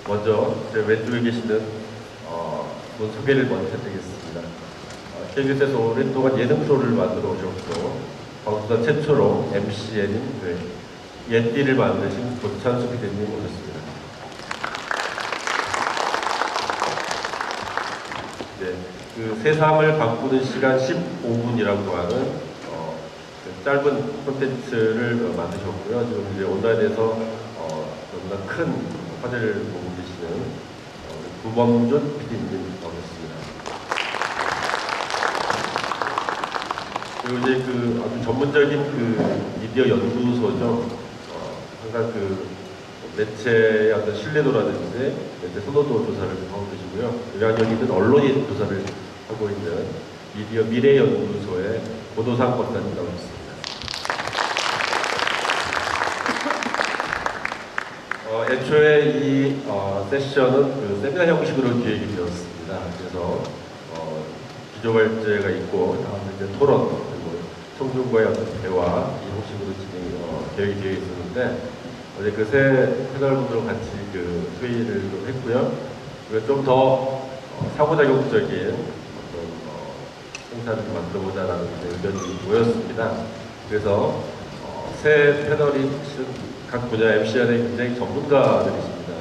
먼저 제 왼쪽에 계시는 분 소개를 먼저 해드리겠습니다. KBS에서 오랜 동안 예능 프로를 만들어 오셨고 방송사 최초로 MCN인 옛띠를 만드신 고찬수 PD님 오셨습니다. 네, 그 세상을 바꾸는 시간 15분이라고 하는 짧은 콘텐츠를 만드셨고요. 지금 이제 온라인에서 너무나 큰 화제를 보고 계시는 구범준 PD님 오셨습니다. 그리고 이제 그 아주 전문적인 그 미디어 연구소죠. 항상 그 매체의 어떤 신뢰도라든지 매체 선호도 조사를 하고 계시고요. 영향력 있는 언론인 조사를 하고 있는 미디어 미래연구소의 고도상 권사님 나오셨습니다. 애초에 이 세션은 그 세미나 형식으로 기획이 되었습니다. 그래서 기조발제가 있고 다음에 이제 토론 그리고 청중과의 어떤 대화 이 형식으로 계획이 되어 있었는데 어제 그 세 패널분들과 같이 그 회의를 좀 했고요. 그리고 좀 더 상호작용적인 어떤 생산을 만들어보자라는 의견이 모였습니다. 그래서 세 패널이 각 분야 MCN의 굉장히 전문가들이십니다.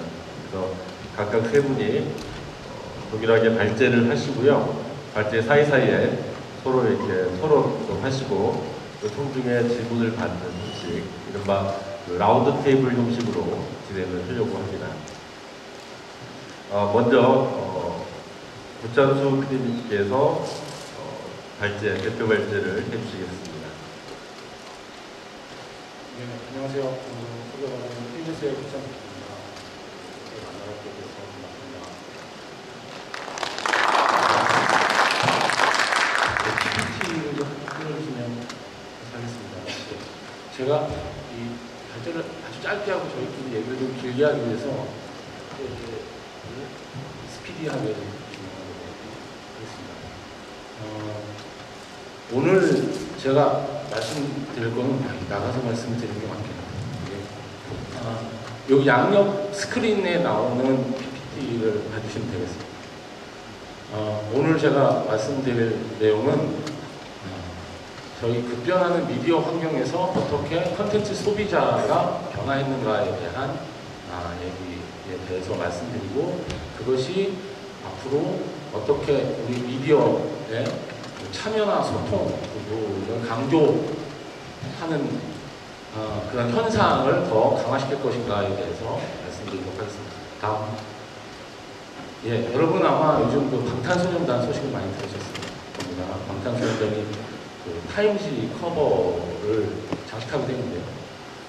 그래서 각각 세 분이 동일하게 발제를 하시고요. 발제 사이사이에 서로 이렇게 토론도 하시고 또 청중의 질문을 받는 형식, 이른바 라운드 테이블 형식으로 진행을 하려고 합니다. 먼저 고찬수 PD님께서 대표 발제를 해주시겠습니다. 네, 안녕하세요. 소개받은 KBS의 고찬수입니다. 만나뵙게 돼서 반갑습니다. PPT를 끊어주시면 하겠습니다. 제가 이 발제를 아주 짧게 하고 저희끼리 얘기를 좀 길게 하기 위해서 이렇게 스피디하게 진행하도록 하겠습니다. 오늘 제가 말씀드릴 거는 나가서 말씀드리는 게 맞겠네요. 여기 양옆 스크린에 나오는 PPT를 봐주시면 되겠습니다. 오늘 제가 말씀드릴 내용은 저희 급변하는 미디어 환경에서 어떻게 컨텐츠 소비자가 변화했는가에 대한 얘기에 대해서 말씀드리고, 그것이 앞으로 어떻게 우리 미디어의 참여나 소통 그리고 이런 강조하는 그런 현상을 더 강화시킬 것인가에 대해서 말씀드리도록 하겠습니다. 다음. 예, 여러분 아마 요즘 그 방탄소년단 소식을 많이 들으셨을 겁니다. 방탄소년단이 그 타임지 커버를 장식하게 되는데요.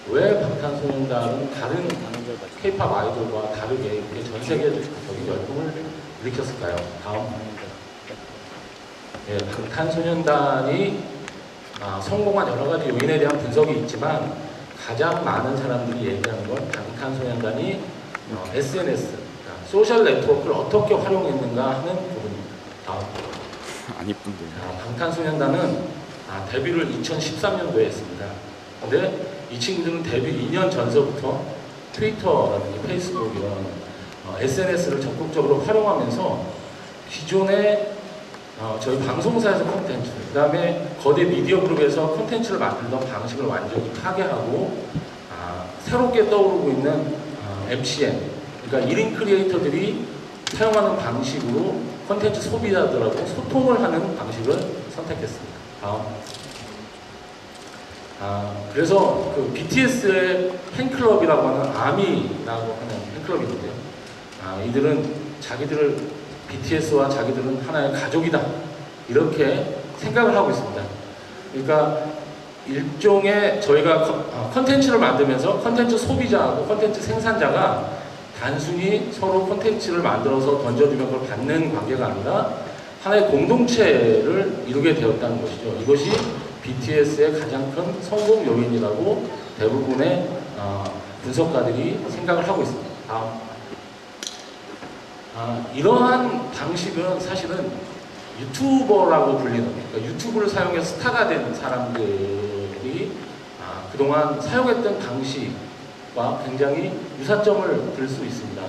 왜 방탄소년단은 다른 K-팝 아이돌과 다르게 이렇게 전 세계적인 열풍을 일으켰을까요? 다음. 예, 방탄소년단이 성공한 여러 가지 요인에 대한 분석이 있지만 가장 많은 사람들이 얘기하는 건 방탄소년단이 SNS, 그러니까 소셜 네트워크를 어떻게 활용했는가 하는 부분입니다. 다음. 안 이쁜데. 방탄소년단은 데뷔를 2013년도에 했습니다. 근데 이 친구들은 데뷔 2년 전서부터 트위터라든지 페이스북 이런 SNS를 적극적으로 활용하면서 기존의 저희 방송사에서 콘텐츠, 그 다음에 거대 미디어 그룹에서 콘텐츠를 만들던 방식을 완전히 파괴하고 새롭게 떠오르고 있는 MCN, 그러니까 1인 크리에이터들이 사용하는 방식으로 콘텐츠 소비자들하고 소통을 하는 방식을 선택했습니다. 다음. 그래서 그 BTS의 팬클럽이라고 하는 아미라고 하는 팬클럽이 있는데요. 이들은 자기들을 BTS와 자기들은 하나의 가족이다 이렇게 생각을 하고 있습니다. 그러니까 일종의 저희가 컨텐츠를 만들면서 컨텐츠 소비자하고 컨텐츠 생산자가 단순히 서로 컨텐츠를 만들어서 던져주면 그걸 받는 관계가 아니라 하나의 공동체를 이루게 되었다는 것이죠. 이것이 BTS의 가장 큰 성공 요인이라고 대부분의 분석가들이 생각을 하고 있습니다. 다음. 이러한 방식은 사실은 유튜버라고 불리는, 그러니까 유튜브를 사용해서 스타가 된 사람들이 그동안 사용했던 방식과 굉장히 유사점을 들 수 있습니다.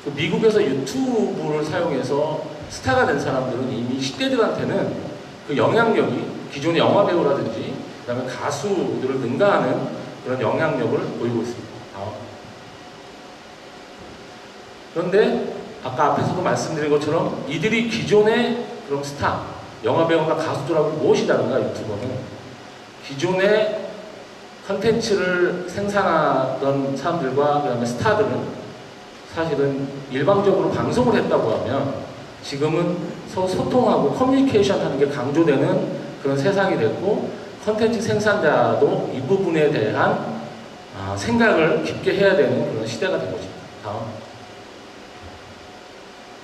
그 미국에서 유튜브를 사용해서 스타가 된 사람들은 이미 10대들한테는 그 영향력이 기존의 영화 배우라든지 그다음에 가수들을 능가하는 그런 영향력을 보이고 있습니다. 그런데 아까 앞에서도 말씀드린 것처럼 이들이 기존의 그런 스타, 영화 배우나 가수들하고 무엇이 다른가 유튜버는 기존의 컨텐츠를 생산하던 사람들과 그다음에 스타들은 사실은 일방적으로 방송을 했다고 하면 지금은 서로 소통하고 커뮤니케이션 하는 게 강조되는 그런 세상이 됐고 컨텐츠 생산자도 이 부분에 대한 생각을 깊게 해야 되는 그런 시대가 된 것입니다.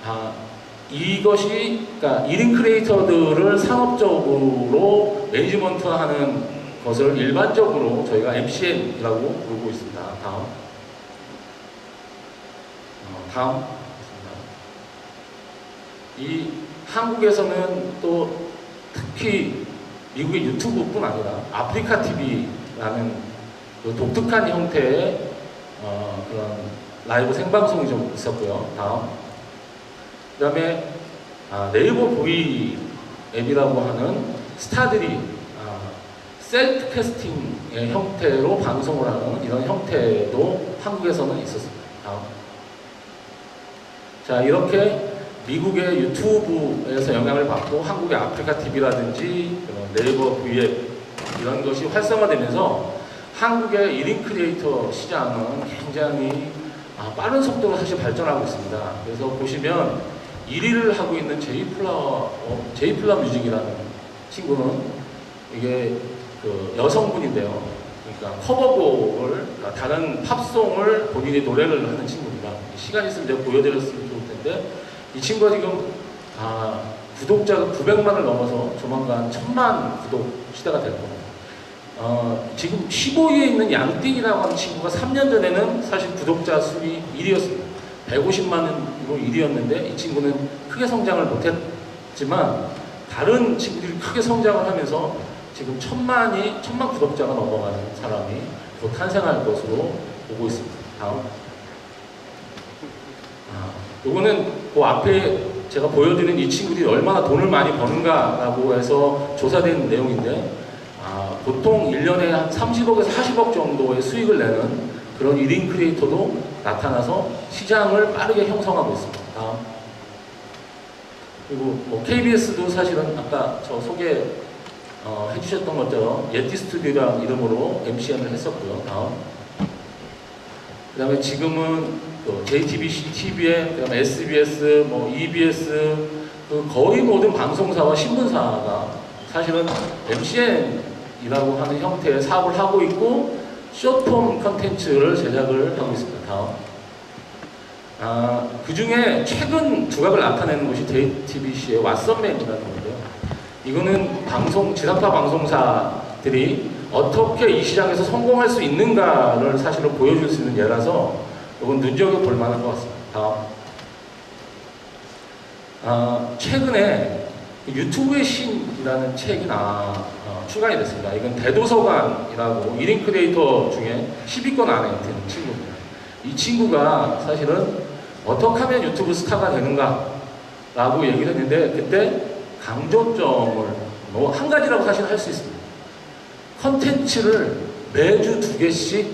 다음. 이것이 그러니까 1인 크리에이터들을 상업적으로 매니지먼트하는 것을 일반적으로 저희가 MCN이라고 부르고 있습니다. 다음. 이 한국에서는 또 특히 미국의 유튜브뿐 아니라 아프리카 TV라는 그 독특한 형태의 그런 라이브 생방송이 좀 있었고요. 다음. 그 다음에 네이버 V 앱이라고 하는 스타들이 셀프 캐스팅의 형태로 방송을 하는 이런 형태도 한국에서는 있었습니다. 다음. 자, 이렇게 미국의 유튜브에서 영향을 받고 한국의 아프리카 TV라든지 네이버 V앱 이런 것이 활성화되면서 한국의 1인 크리에이터 시장은 굉장히 빠른 속도로 사실 발전하고 있습니다. 그래서 보시면 1위를 하고 있는 제이플라 뮤직이라는 친구는 이게 그 여성분인데요. 그러니까 커버곡을 다른 팝송을 본인이 노래를 하는 친구입니다. 시간 있으면 제가 보여드렸으면 좋을 텐데 이 친구가 지금 구독자가 900만을 넘어서 조만간 1000만 구독 시대가 될 겁니다. 지금 15위에 있는 양띵이라고 하는 친구가 3년 전에는 사실 구독자 수이 1위였습니다. 150만으로 1위였는데 이 친구는 크게 성장을 못했지만 다른 친구들이 크게 성장을 하면서 지금 1000만 구독자가 넘어가는 사람이 곧 탄생할 것으로 보고 있습니다. 다음. 요거는 그 앞에 제가 보여드린 이 친구들이 얼마나 돈을 많이 버는가라고 해서 조사된 내용인데 보통 1년에 한 30억에서 40억 정도의 수익을 내는 그런 1인 크리에이터도 나타나서 시장을 빠르게 형성하고 있습니다. 다음. 그리고 KBS도 사실은 아까 저 해주셨던 것처럼 예티 스튜디오라는 이름으로 MCN을 했었고요. 다음. 그 다음에 지금은 JTBC TV에, 그다음에 SBS, EBS, 거의 모든 방송사와 신문사가 사실은 MCN이라고 하는 형태의 사업을 하고 있고 숏폼 컨텐츠를 제작을 하고 있습니다. 다음. 그 중에 최근 두각을 나타내는 것이 JTBC의 왓썸맨이라는 건데요. 이거는 지상파 방송사들이 어떻게 이 시장에서 성공할 수 있는가를 사실로 보여줄 수 있는 예라서 이건 눈여겨볼 만한 것 같습니다. 다음. 최근에 유튜브의 신이라는 책이 출간이 됐습니다. 이건 대도서관이라고 1인 크리에이터 중에 10위권 안에 드는 친구입니다. 이 친구가 사실은 어떻게 하면 유튜브 스타가 되는가 라고 얘기를 했는데 그때 강조점을 한 가지라고 사실 할 수 있습니다. 컨텐츠를 매주 2개씩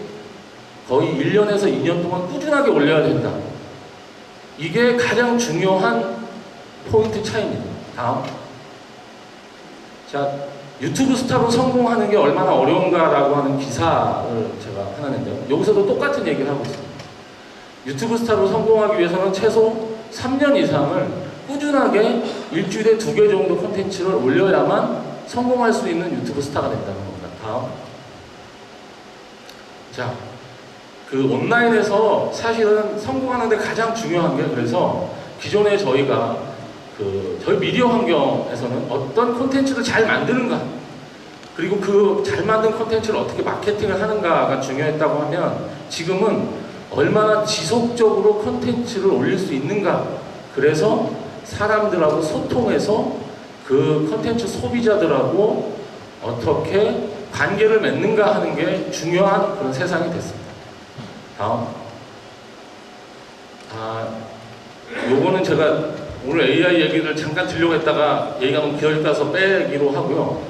거의 1년에서 2년 동안 꾸준하게 올려야 된다. 이게 가장 중요한 포인트 차이입니다. 다음. 자, 유튜브 스타로 성공하는 게 얼마나 어려운가라고 하는 기사를 제가 하나 냈는데요. 여기서도 똑같은 얘기를 하고 있습니다. 유튜브 스타로 성공하기 위해서는 최소 3년 이상을 꾸준하게 일주일에 2개 정도 콘텐츠를 올려야만 성공할 수 있는 유튜브 스타가 된다는 겁니다. 다음. 자, 그 온라인에서 사실은 성공하는 데 가장 중요한 게 그래서 기존에 저희가 저희 미디어 환경에서는 어떤 콘텐츠를 잘 만드는가 그리고 그 잘 만든 콘텐츠를 어떻게 마케팅을 하는가가 중요했다고 하면 지금은 얼마나 지속적으로 콘텐츠를 올릴 수 있는가 그래서 사람들하고 소통해서 그 콘텐츠 소비자들하고 어떻게 관계를 맺는가 하는 게 중요한 그런 세상이 됐습니다. 다음. 요거는 제가 오늘 AI 얘기를 잠깐 드리려고 했다가 얘기가 너무 길어져서 빼기로 하고요.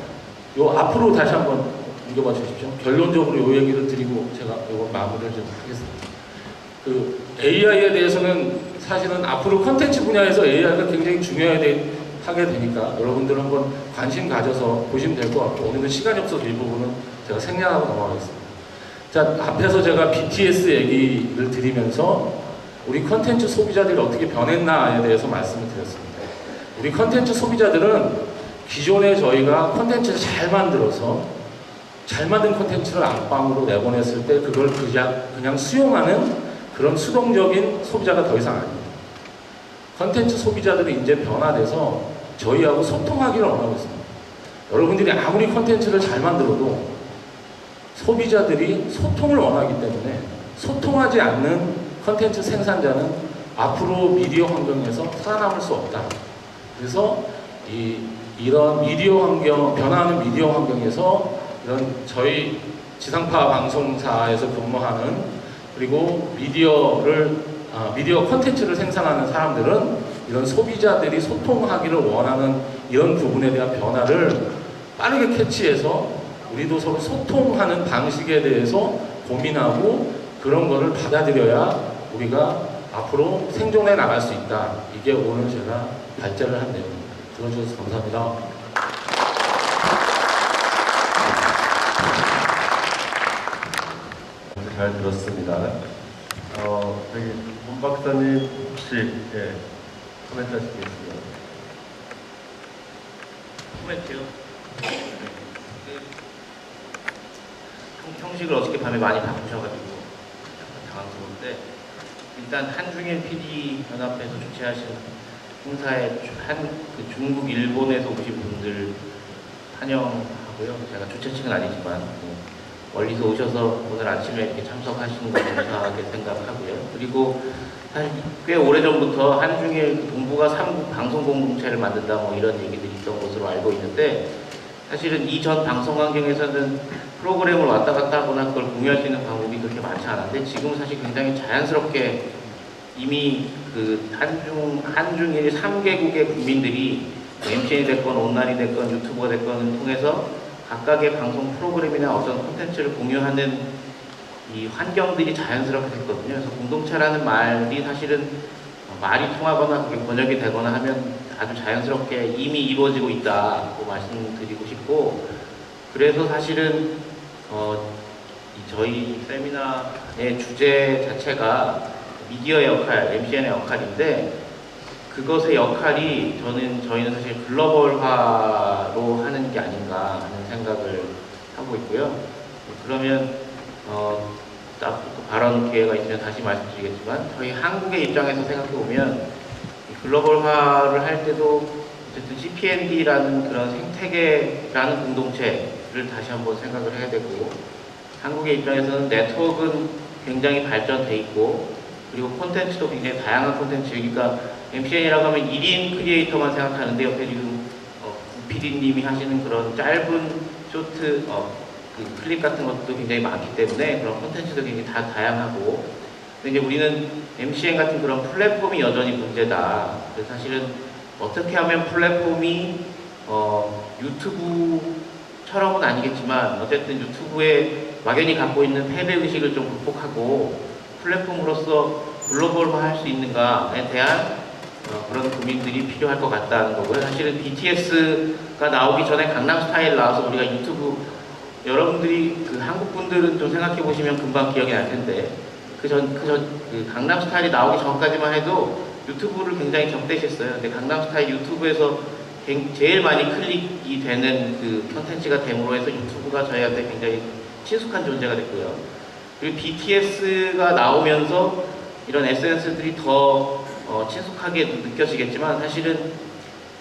요 앞으로 다시 한번 읽어봐 주십시오. 결론적으로 요 얘기를 드리고 제가 요거 마무리를 좀 하겠습니다. 그 AI에 대해서는 사실은 앞으로 컨텐츠 분야에서 AI가 굉장히 하게 되니까 여러분들 한번 관심 가져서 보시면 될 것 같고, 오늘은 시간이 없어서 이 부분은 제가 생략하고 넘어가겠습니다. 자, 앞에서 제가 BTS 얘기를 드리면서 우리 컨텐츠 소비자들이 어떻게 변했나에 대해서 말씀을 드렸습니다. 우리 컨텐츠 소비자들은 기존에 저희가 컨텐츠를 잘 만들어서 잘 만든 컨텐츠를 안방으로 내보냈을 때 그걸 그냥 수용하는 그런 수동적인 소비자가 더 이상 아닙니다. 컨텐츠 소비자들이 이제 변화돼서 저희하고 소통하기를 원하고 있습니다. 여러분들이 아무리 컨텐츠를 잘 만들어도 소비자들이 소통을 원하기 때문에 소통하지 않는 컨텐츠 생산자는 앞으로 미디어 환경에서 살아남을 수 없다. 그래서 이런 미디어 환경, 변화하는 미디어 환경에서 이런 저희 지상파 방송사에서 근무하는, 그리고 미디어 콘텐츠를 생산하는 사람들은 이런 소비자들이 소통하기를 원하는 이런 부분에 대한 변화를 빠르게 캐치해서 우리도 서로 소통하는 방식에 대해서 고민하고 그런 거를 받아들여야 우리가 앞으로 생존해 나갈 수 있다. 이게 오늘 제가 발제를 한 내용입니다. 들어주셔서 감사합니다. 잘 들었습니다. 저기 문 박사님 혹시 코멘트 하시겠습니다. 코멘트요? 형식을 어저께 밤에 많이 바꾸셔가지고 약간 당황스러운데, 일단 한중일 PD 연합에서 주최하신 행사에 중국, 일본에서 오신 분들 환영하고요. 제가 주최 측은 아니지만 멀리서 오셔서 오늘 아침에 이렇게 참석하시는 거 감사하게 생각하고요. 그리고 사실 꽤 오래전부터 한중일 동북아 3국 방송 공동체를 만든다 뭐 이런 얘기들이 있던 것으로 알고 있는데, 사실은 이전 방송 환경에서는 프로그램을 왔다 갔다 하거나 그걸 공유할 수 있는 방법이 그렇게 많지 않았는데, 지금은 사실 굉장히 자연스럽게 이미 그 한중일 3개국의 국민들이 MCN이 됐건 온라인이 됐건 유튜브가 됐건 통해서 각각의 방송 프로그램이나 어떤 콘텐츠를 공유하는 이 환경들이 자연스럽게 됐거든요. 그래서 공동체라는 말이 사실은 말이 통하거나 그게 번역이 되거나 하면 아주 자연스럽게 이미 이루어지고 있다고 말씀드리고 싶고, 그래서 사실은 저희 세미나의 주제 자체가 미디어의 역할, MCN의 역할인데, 그것의 역할이 저희는 사실 글로벌화로 하는 게 아닌가 하는 생각을 하고 있고요. 그러면 발언 기회가 있으면 다시 말씀드리겠지만, 저희 한국의 입장에서 생각해 보면 글로벌화를 할 때도 어쨌든 CPND라는 그런 생태계라는 공동체를 다시 한번 생각을 해야 되고, 한국의 입장에서는 네트워크는 굉장히 발전돼 있고, 그리고 콘텐츠도 굉장히 다양한 콘텐츠, 그러니까 MCN이라고 하면 1인 크리에이터만 생각하는데, 옆에 지금 PD님이 하시는 그런 짧은 쇼트 그 클립 같은 것도 굉장히 많기 때문에 그런 콘텐츠도 굉장히 다 다양하고, 근데 이제 우리는 MCN 같은 그런 플랫폼이 여전히 문제다. 그래서 사실은 어떻게 하면 플랫폼이 유튜브처럼은 아니겠지만 어쨌든 유튜브에 막연히 갖고 있는 패배의식을 좀 극복하고 플랫폼으로서 글로벌화 할 수 있는가에 대한 그런 고민들이 필요할 것 같다는 거고요. 사실은 BTS가 나오기 전에 강남스타일 나와서 우리가 유튜브, 여러분들이 그 한국 분들은 좀 생각해 보시면 금방 기억이 날 텐데, 그 강남스타일이 나오기 전까지만 해도 유튜브를 굉장히 적대시했어요. 근데 강남스타일 유튜브에서 제일 많이 클릭이 되는 그 컨텐츠가 됨으로 해서 유튜브가 저희한테 굉장히 친숙한 존재가 됐고요. 그리고 BTS가 나오면서 이런 SNS들이 더 친숙하게 느껴지겠지만, 사실은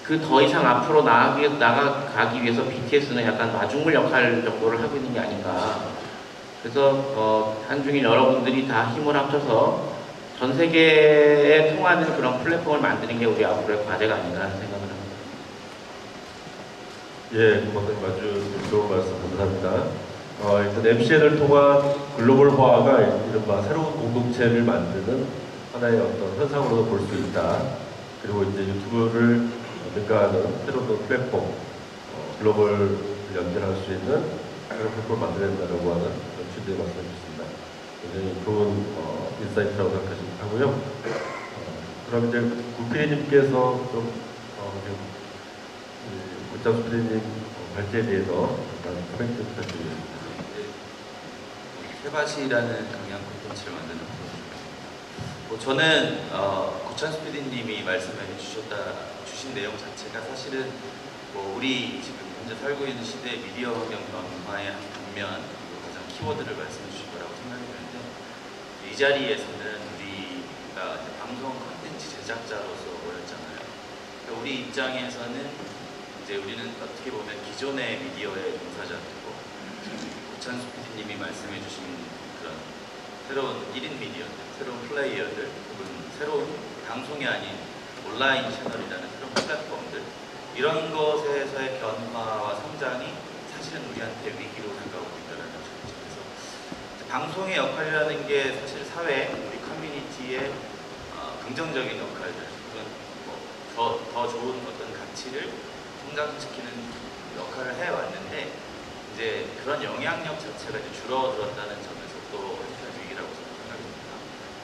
그 더 이상 앞으로 나아가기 위해서 BTS는 약간 마중물 역할 정도를 하고 있는 게 아닌가. 그래서 한중일 여러분들이 다 힘을 합쳐서 전 세계에 통하는 그런 플랫폼을 만드는 게 우리 앞으로의 과제가 아닌가 하는 생각을 합니다. 예, 고맙습니다. 아주 좋은 말씀 감사합니다. 일단 MCN을 통한 글로벌화가 이른바 새로운 공동체를 만드는 하나의 어떤 현상으로도 볼 수 있다. 그리고 이제 유튜브를 능가하는 새로운 플랫폼, 글로벌 연결할 수 있는 그런 플랫폼을 만들어낸다고 하는 그런 취지의 말씀을 드렸습니다. 굉장히 좋은 인사이트라고 생각하고요. 그럼 이제 구피디님께서 좀 고창수 PD님 발제에 대해서 코멘트 부탁드리겠습니다. 세바시라는 경향 콘텐츠를 만드는 프로입니다. 저는 고찬수 PD님이 말씀해 주신 내용 자체가 사실은 우리 지금 현재 살고 있는 시대의 미디어 환경 변화의 한 단면, 가장 키워드를 말씀해 주신 거라고 생각이 드는데, 이 자리에서는 우리가 이제 방송 콘텐츠 제작자로서 모였잖아요. 그러니까 우리 입장에서는 이제 우리는 어떻게 보면 기존의 미디어의 종사자들이고, 고찬수 PD님이 말씀해 주신 그런 새로운 1인 미디어들, 새로운 플레이어들, 혹은 새로운 방송이 아닌 온라인 채널이라는 새로운 플랫폼들, 이런 것에서의 변화와 성장이 사실은 우리한테 위기로 다가오고 있다는 거죠. 그래서 방송의 역할이라는 게 사실 사회, 우리 커뮤니티의 긍정적인 역할들, 혹은 더 좋은 어떤 가치를 성장시키는 역할을 해왔는데, 이제 그런 영향력 자체가 이제 줄어들었다는 점에서 또 한편 위기라고 생각합니다.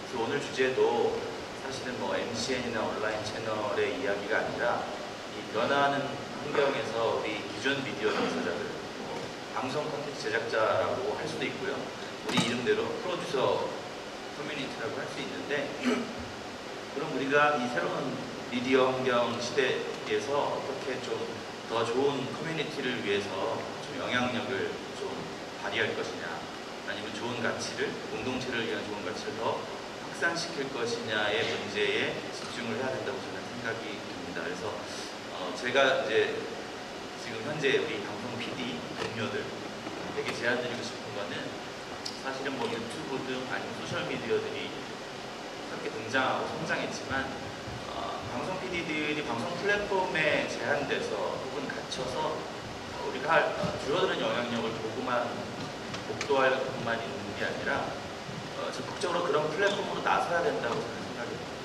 그래서 오늘 주제도 사실은 MCN이나 온라인 채널의 이야기가 아니라 이 변화하는 환경에서 우리 기존 미디어 종사자들, 방송 콘텐츠 제작자라고 할 수도 있고요. 우리 이름대로 프로듀서 커뮤니티라고 할 수 있는데, 그럼 우리가 이 새로운 미디어 환경 시대에서 어떻게 좀 더 좋은 커뮤니티를 위해서 좀 영향력을 좀 발휘할 것이냐, 아니면 좋은 가치를, 공동체를 위한 좋은 가치를 더 확산시킬 것이냐의 문제에 집중을 해야 된다고 저는 생각이 듭니다. 그래서 제가 이제 지금 현재 우리 방송 PD 동료들에게 제안드리고 싶은 거는, 사실은 유튜브 등 아니면 소셜미디어들이 함께 등장하고 성장했지만, 방송 PD들이 방송 플랫폼에 제한돼서 혹은 갇혀서 우리가 줄어드는 영향력을 복도할 것만 있는 게 아니라 적극적으로 그런 플랫폼으로 나서야 된다고 저는 생각이 듭니다.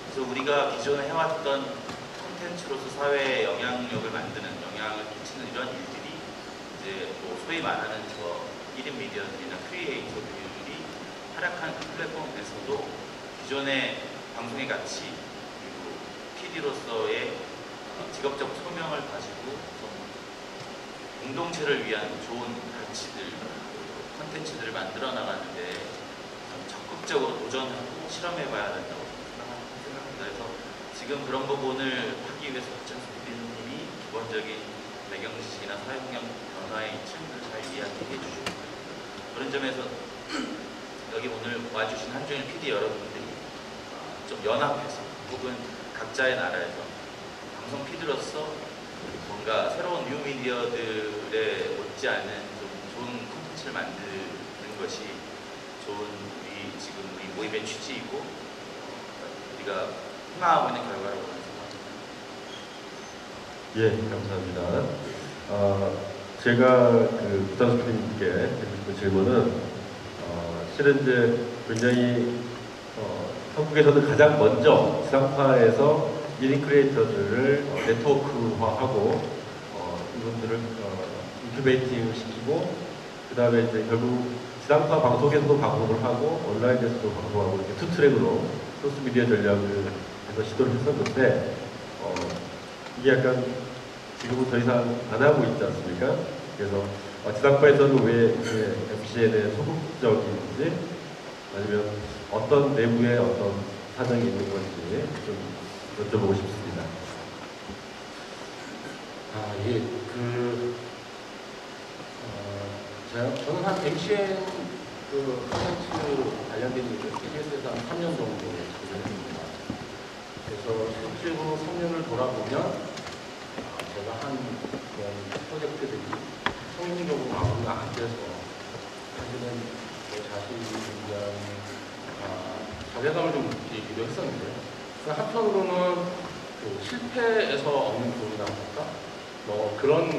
그래서 우리가 기존에 해왔던 콘텐츠로서 사회에 영향력을 만드는, 영향을 끼치는 이런 일들이 이제 소위 말하는 1인 미디어들이나 크리에이터들이 활약한 그 플랫폼에서도 기존의 방송의 가치, PD로서의 직업적 소명을 가지고 공동체를 위한 좋은 가치들, 콘텐츠들을 만들어 나가는데 적극적으로 도전하고 실험해봐야 된다고 생각합니다. 그래서 지금 그런 부분을 하기 위해서 고창수 PD님이 기본적인 배경 지식이나 사회 환경 변화의 이점을 잘 이야기해 주시고, 그런 점에서 여기 오늘 와주신 한중일 PD 여러분들이 좀 연합해서, 혹은 각자의 나라에서 방송 PD로서 뭔가 새로운 뉴미디어들에 못지않은 좀 좋은 콘텐츠를 만드는 것이 좋은 우리 모임의 취지이고, 우리가 희망하고 있는 결과라고 생각합니다. 예, 감사합니다. 제가 고창수 PD님께 드리고 싶은 질문은, 실은 이제 굉장히 한국에서는 가장 먼저 지상파에서 1인 크리에이터들을 네트워크화하고 이분들을 인큐베이팅 시키고, 그 다음에 이제 결국 지상파 방송에서도 방송을 하고 온라인에서도 방송하고 이렇게 투 트랙으로 소스미디어 전략을 해서 시도를 했었는데, 이게 약간 지금은 더 이상 안 하고 있지 않습니까? 그래서 지상파에서는 왜 MCN에 소극적인지, 아니면 어떤 내부에 어떤 사정이 있는 건지 좀 여쭤보고 싶습니다. 예, 저는 한 MCN 콘텐츠 관련된 일을 KBS에서 한 3년 정도 진행했습니다. 그래서 실제로 3년을 돌아보면 제가 한 그런 프로젝트들이 성공적으로 마무리가 안 돼서 사실은 제 자신이 굉장히 자괴감을 좀 느끼기도 했었는데요. 한편으로는 실패에서 얻는 교훈이라고 할까? 그런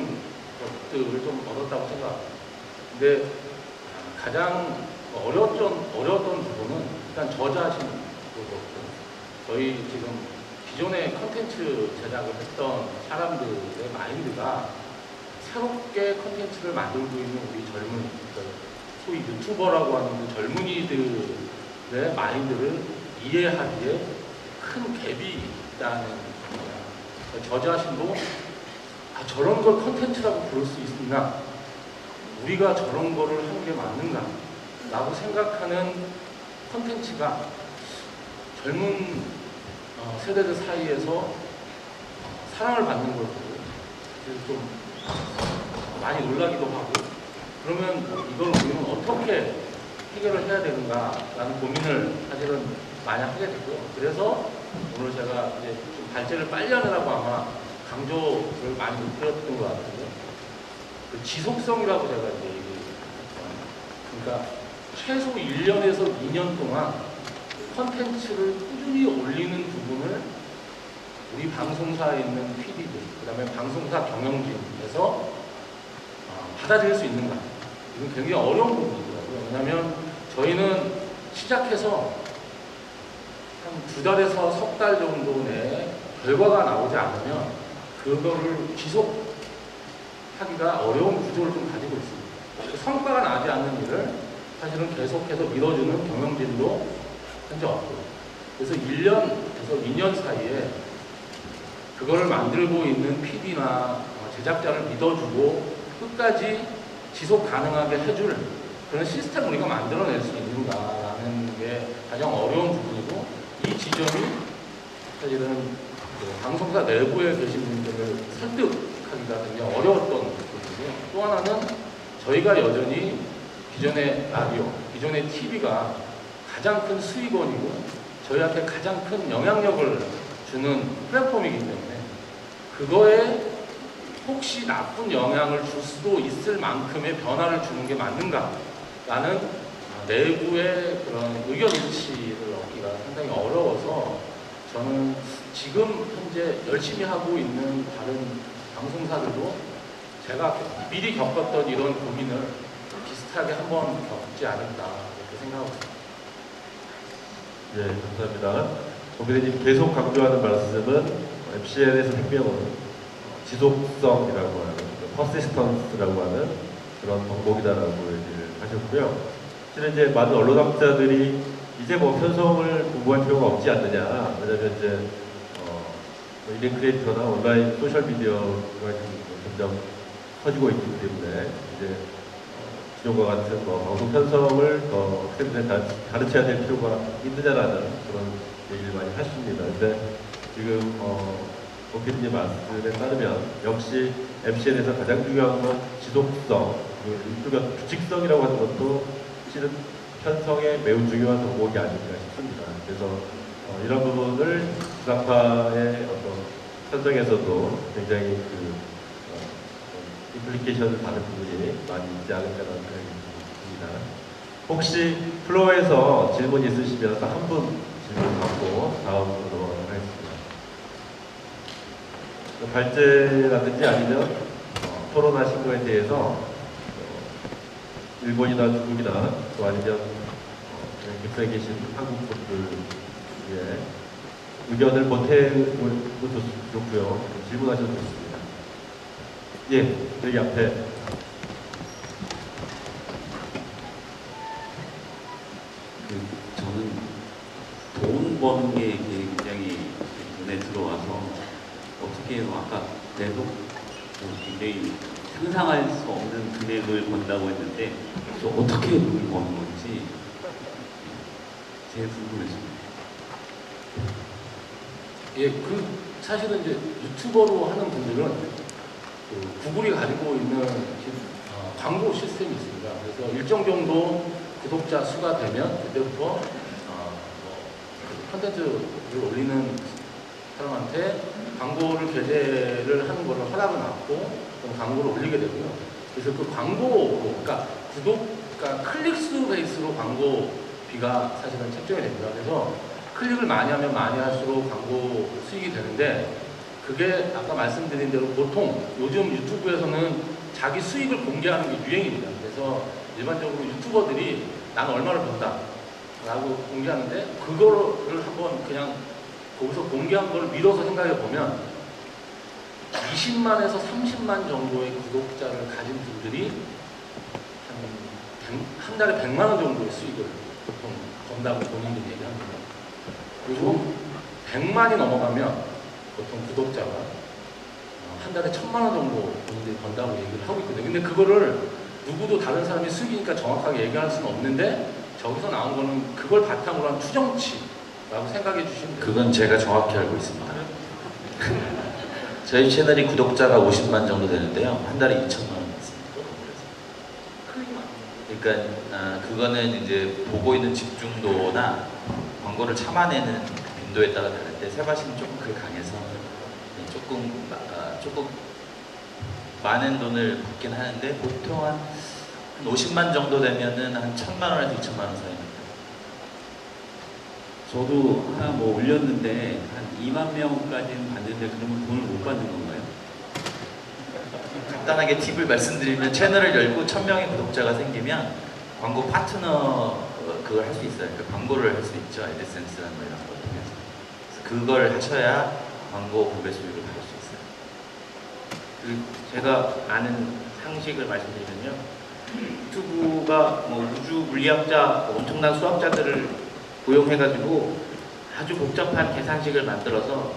것들을 좀 얻었다고 생각합니다. 근데 가장 어려웠던 부분은 일단 저 자신도 저희 지금 기존의 컨텐츠 제작을 했던 사람들의 마인드가 새롭게 컨텐츠를 만들고 있는 우리 젊은이, 소위 유튜버라고 하는 그 젊은이들의 마인드를 이해하기에 큰 갭이 있다는 겁니다. 저 자신도 저런 걸 컨텐츠라고 부를 수 있나? 우리가 저런 거를 하는 게 맞는가? 라고 생각하는 컨텐츠가 젊은 세대들 사이에서 사랑을 받는 걸 보고 좀 많이 놀라기도 하고, 그러면 이걸 우리는 어떻게 해결을 해야 되는가라는 고민을 사실은 많이 하게 되고요. 그래서 오늘 제가 이제 좀 발제를 빨리 하느라고 아마 강조를 많이 못 드렸던 것 같은데, 그 지속성이라고 제가 이제 얘기했잖아요. 그러니까 최소 1년에서 2년 동안 컨텐츠를 꾸준히 올리는 부분을 우리 방송사에 있는 PD들, 그 다음에 방송사 경영진에서 받아들일 수 있는가. 이건 굉장히 어려운 부분이더라고요. 왜냐하면 저희는 시작해서 한 2달에서 석 달 정도 내에 결과가 나오지 않으면 그거를 지속하기가 어려운 구조를 좀 가지고 있습니다. 성과가 나지 않는 일을 사실은 계속해서 밀어주는 경영진도 현재 없고요. 그래서 1년에서 2년 사이에 그거를 만들고 있는 PD나 제작자를 믿어주고 끝까지 지속 가능하게 해줄 그런 시스템을 우리가 만들어낼 수 있는가라는 게 가장 어려운 부분이고, 이 지점이 사실은 그 방송사 내부에 계신 분들을 설득하기가 굉장히 어려웠던 부분이고요. 또 하나는 저희가 여전히 기존의 라디오, 기존의 TV가 가장 큰 수익원이고 저희한테 가장 큰 영향력을 주는 플랫폼이기 때문에 그거에 혹시 나쁜 영향을 줄 수도 있을 만큼의 변화를 주는 게 맞는가라는 내부의 그런 의견 일치를 얻기가 상당히 어려워서, 저는 지금 현재 열심히 하고 있는 다른 방송사들도 제가 미리 겪었던 이런 고민을 비슷하게 한번 겪지 않을까 이렇게 생각하고 있습니다. 예, 감사합니다. 고비대님 계속 강조하는 말씀은 FCN에서 생명은 지속성이라고 하는, 퍼시스턴스라고 하는 그런 덕목이다라고 얘기를 하셨고요. 실은 이제 많은 언론학자들이 이제 뭐 편성을 공부할 필요가 없지 않느냐. 왜냐면 이제 인행 크리에이터나 온라인 소셜 미디어가 점점 커지고 있기 때문에 이제 기존과 같은 방송 편성을 더 학생들한테 가르쳐야 될 필요가 있느냐라는 그런 얘기를 많이 하십니다. 근데 지금 고피디님 말씀에 따르면 역시 MCN에서 가장 중요한 건 지속성, 그리고 규칙성이라고 하는 것도 실은 편성에 매우 중요한 덕목이 아닌가 싶습니다. 그래서 이런 부분을 지상파의 어떤 편성에서도 굉장히 임플리케이션을 받은 부분이 많이 있지 않을까라는 생각이 듭니다. 혹시 플로어에서 질문 있으시면 딱 한 분 질문 받고 다음으로 넘어가도록 하겠습니다. 발제라든지 아니면 토론하신 거에 대해서 일본이나 중국이나 또 아니면 객석에 계신 한국 분들의 의견을 보태도 좋고요. 질문하셔도 좋습니다. 예, 여기 앞에. 저는 돈 버는 게 굉장히 눈에 들어와서 어떻게 아까 계속 굉장히 상상할 수 없는 금액을 번다고 했는데 어떻게 돈을 버는 건지 제일 궁금했습니다. 예, 사실은 이제 유튜버로 하는 분들은 구글이 가지고 있는 광고 시스템이 있습니다. 그래서 일정 정도 구독자 수가 되면 그때부터 콘텐츠를 올리는 사람한테 광고를 게재를 하는 것을 허락을 받고 그럼 광고를 올리게 되고요. 그래서 그 광고로, 그러니까 클릭수 베이스로 광고비가 사실은 책정이 됩니다. 그래서 클릭을 많이 하면 많이 할수록 광고 수익이 되는데, 그게 아까 말씀드린 대로 보통 요즘 유튜브에서는 자기 수익을 공개하는 게 유행입니다. 그래서 일반적으로 유튜버들이 나는 얼마를 번다 라고 공개하는데, 그거를 한번 그냥 거기서 공개한 걸 미뤄서 생각해 보면 20만에서 30만 정도의 구독자를 가진 분들이 한 달에 100만 원 정도의 수익을 보통 번다고 본인들이 얘기합니다. 그리고 100만이 넘어가면 보통 구독자가 한 달에 1000만 원 정도 본인들이 번다고 얘기를 하고 있거든요. 근데 그거를 누구도 다른 사람이 수익이니까 정확하게 얘기할 수는 없는데 저기서 나온 거는 그걸 바탕으로 한 추정치라고 생각해 주시면 돼요. 그건 제가 정확히 알고 있습니다. 저희 채널이 구독자가 50만 정도 되는데요. 한 달에 2천만 원 있습니다. 그러니까 그거는 이제 보고 있는 집중도나 광고를 참아내는 빈도에 따라 다른데 세바시는 조금 그게 강해서 조금 많은 돈을 받긴 하는데 보통 한 50만 정도 되면은 한 1,000만 원에서 2천만 원 사이입니다. 저도 하나 뭐 올렸는데 한 2만 명까지는 봤는데 그러면 돈을 못 받는 건가요? 간단하게 팁을 말씀드리면 채널을 열고 1,000명의 구독자가 생기면 광고 파트너 그걸 할 수 있어요. 그러니까 광고를 할 수 있죠. 애드센스라는 거 이런 걸 통해서. 그래서 그걸 하셔야 광고 구매 수익을 받을 수 있어요. 제가 아는 상식을 말씀드리면요. 유튜브가 뭐 우주 물리학자, 엄청난 수학자들을 고용해가지고 아주 복잡한 계산식을 만들어서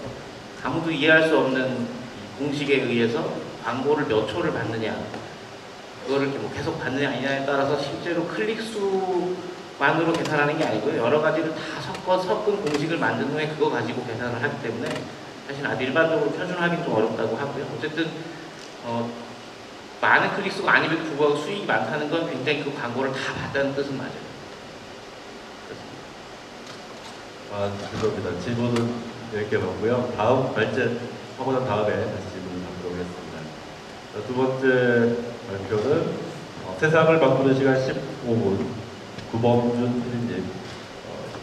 아무도 이해할 수 없는 공식에 의해서 광고를 몇 초를 받느냐, 그거를 이렇게 뭐 계속 받느냐 아니냐에 따라서 실제로 클릭 수만으로 계산하는 게 아니고요. 여러 가지를 다 섞은 공식을 만든 후에 그거 가지고 계산을 하기 때문에 사실 아주 일반적으로 표준화하기 좀 어렵다고 하고요. 어쨌든 많은 클릭 수가 아님에도 불구하고 수익이 많다는 건 굉장히 그 광고를 다 봤다는 뜻은 맞아요. 죄송합니다. 질문은 여기까지 봤고요. 다음 발제하고 난 다음에 다시 질문을 받도록 하겠습니다. 두 번째 발표는 세상을 바꾸는 시간 15분 구범준 PD님.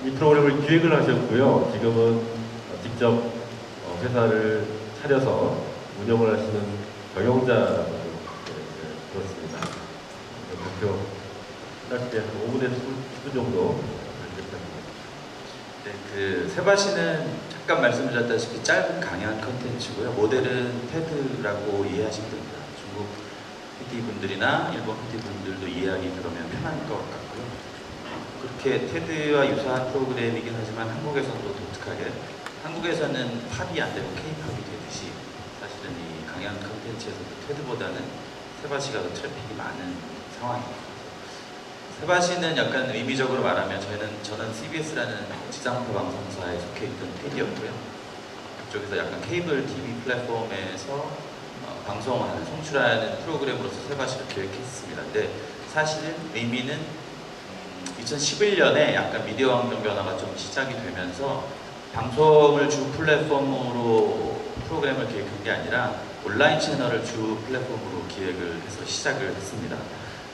이 프로그램을 기획을 하셨고요. 지금은 직접 회사를 차려서 운영을 하시는 경영자라고 들었습니다. 발표 짧게 한 5분에서 10분 정도 네, 그 세바시는 잠깐 말씀드렸다시피 짧은 강연 컨텐츠고요. 모델은 테드라고 이해하시면 됩니다. 중국 PT 분들이나 일본 PT 분들도 이해하기 그러면 편할 것 같고요. 그렇게 테드와 유사한 프로그램이긴 하지만 한국에서도 독특하게 한국에서는 팝이 안 되고 K-팝이 되듯이 사실은 이 강연 컨텐츠에서도 테드보다는 세바시가 더 트래픽이 많은 상황입니다. 세바시는 약간 의미적으로 말하면 저는 CBS라는 지상파 방송사에 속해 있던 PD였고요. 그쪽에서 약간 케이블 TV 플랫폼에서 방송하는, 송출하는 프로그램으로서 세바시를 기획했습니다. 근데 사실은 의미는 2011년에 약간 미디어 환경 변화가 좀 시작이 되면서 방송을 주 플랫폼으로 프로그램을 기획한 게 아니라 온라인 채널을 주 플랫폼으로 기획을 해서 시작을 했습니다.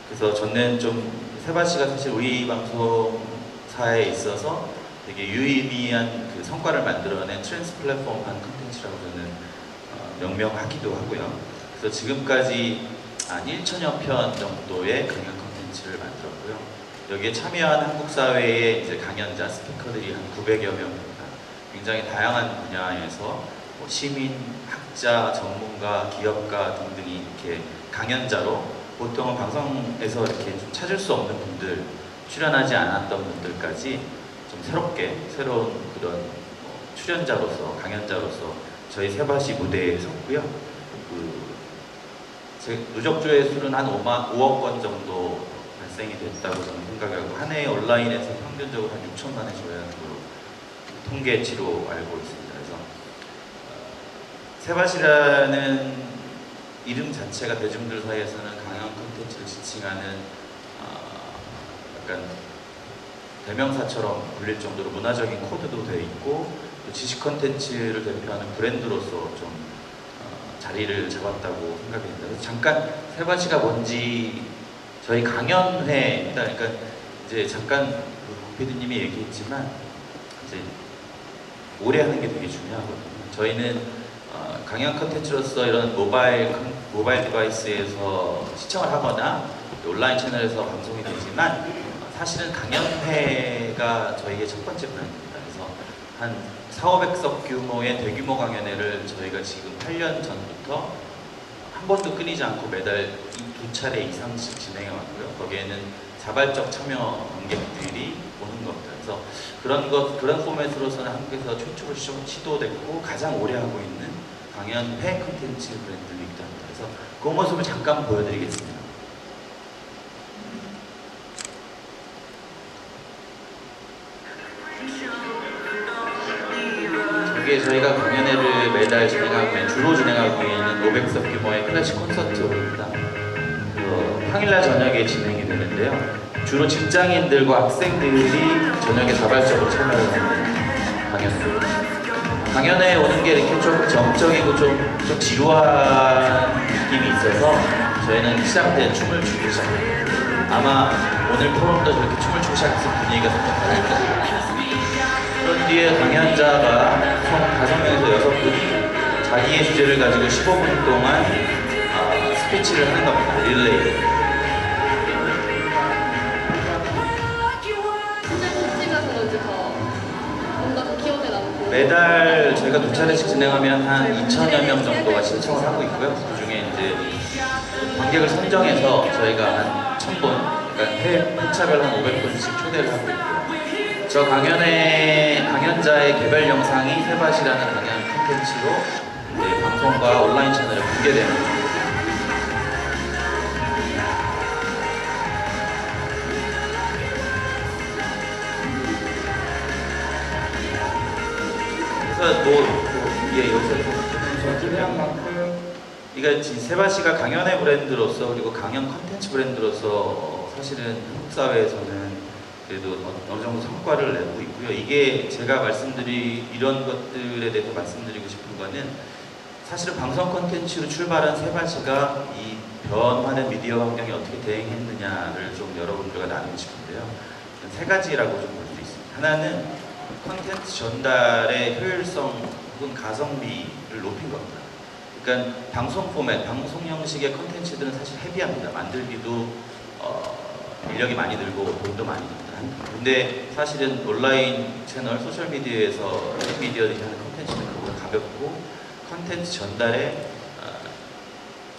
그래서 저는 좀 세바시가 사실 우리 방송사에 있어서 되게 유의미한 그 성과를 만들어낸 트랜스 플랫폼한 콘텐츠라고 저는 명명하기도 하고요. 그래서 지금까지 한 1,000여 편 정도의 강연 콘텐츠를 만들었고요. 여기에 참여한 한국 사회의 이제 강연자, 스피커들이 한 900여 명입니다. 굉장히 다양한 분야에서 뭐 시민, 학자, 전문가, 기업가 등등이 이렇게 강연자로 보통은 방송에서 이렇게 좀 찾을 수 없는 분들, 출연하지 않았던 분들까지 좀 새롭게 새로운 그런 출연자로서, 강연자로서 저희 세바시 무대에 섰고요. 제 누적 조회수는 한 5억 건 정도 발생이 됐다고 저는 생각하고 한 해에 온라인에서 평균적으로 한 6천만회 조회하는 걸로 통계치로 알고 있습니다. 그래서 세바시라는 이름 자체가 대중들 사이에서는 강연 콘텐츠를 지칭하는 약간 대명사처럼 불릴 정도로 문화적인 코드도 되어 있고 또 지식 콘텐츠를 대표하는 브랜드로서 좀 자리를 잡았다고 생각이 됩니다. 그래서 잠깐 세바시가 뭔지 저희 강연회입니다. 그러니까 이제 잠깐 PD님이 얘기했지만 이제 오래 하는 게 되게 중요하거든요. 저희는 강연 컨텐츠로서 이런 모바일 디바이스에서 시청을 하거나 온라인 채널에서 방송이 되지만 사실은 강연회가 저희의 첫 번째 브랜드입니다. 그래서 한 4,500석 규모의 대규모 강연회를 저희가 지금 8년 전부터 한 번도 끊이지 않고 매달 2차례 이상씩 진행해 왔고요. 거기에는 자발적 참여 관객들이 오는 겁니다. 그래서 그런 포맷으로서는 한국에서 최초로 시도됐고 가장 오래 하고 있는 강연회 콘텐츠 브랜드이기도 합니다. 그래서 그 모습을 잠깐 보여드리겠습니다. 이게 저희가 강연회를 매달 주로 진행하고 있는 500석 규모의 클래식 콘서트홀입니다. 평일날 저녁에 진행이 되는데요. 주로 직장인들과 학생들이 저녁에 자발적으로 참여를 하는 강연회입니다. 강연회에 오는 게 이렇게 좀 정적이고 좀 지루한 느낌이 있어서 저희는 시작 때 춤을 추기 시작합니다. 아마 오늘 토론도 저렇게 춤을 추기 시작해서 분위기가 살짝 다를 겁니다. 그런 뒤에 강연자가 총 5명에서 6분이 자기의 주제를 가지고 15분 동안 스피치를 하는 겁니다. 릴레이. 찍어서 이제 더 뭔가 더 기억에 남고 매달 저희가 2차례씩 진행하면 한 2,000여 명 정도가 신청을 하고 있고요. 그 중에 이제 관객을 선정해서 저희가 한 1,000분, 그러니까 회차별 한 500분씩 초대를 하고 있고요. 저 강연자의 개별 영상이 세밭이라는 강연 콘텐츠로 이제 방송과 온라인 채널에 공개됩니다. 그래서 여기서 준비한 만큼 이거 세바시가 강연의 브랜드로서 그리고 강연 컨텐츠 브랜드로서 사실은 한국 사회에서는 그래도 어느 정도 성과를 내고 있고요. 이게 제가 이런 것들에 대해서 말씀드리고 싶은 거는 사실은 방송 컨텐츠로 출발한 세바시가 이 변화하는 미디어 환경에 어떻게 대응했느냐를 좀 여러분들과 나누고 싶은데요. 세 가지라고 좀 볼 수 있습니다. 하나는 컨텐츠 전달의 효율성 혹은 가성비를 높인 겁니다. 그러니까 방송 포맷, 방송 형식의 컨텐츠들은 사실 헤비합니다. 만들기도 인력이 많이 들고 돈도 많이 듭니다. 근데 사실은 온라인 채널, 소셜미디어에서 미디어들이 하는 컨텐츠는 그보다 가볍고 컨텐츠 전달의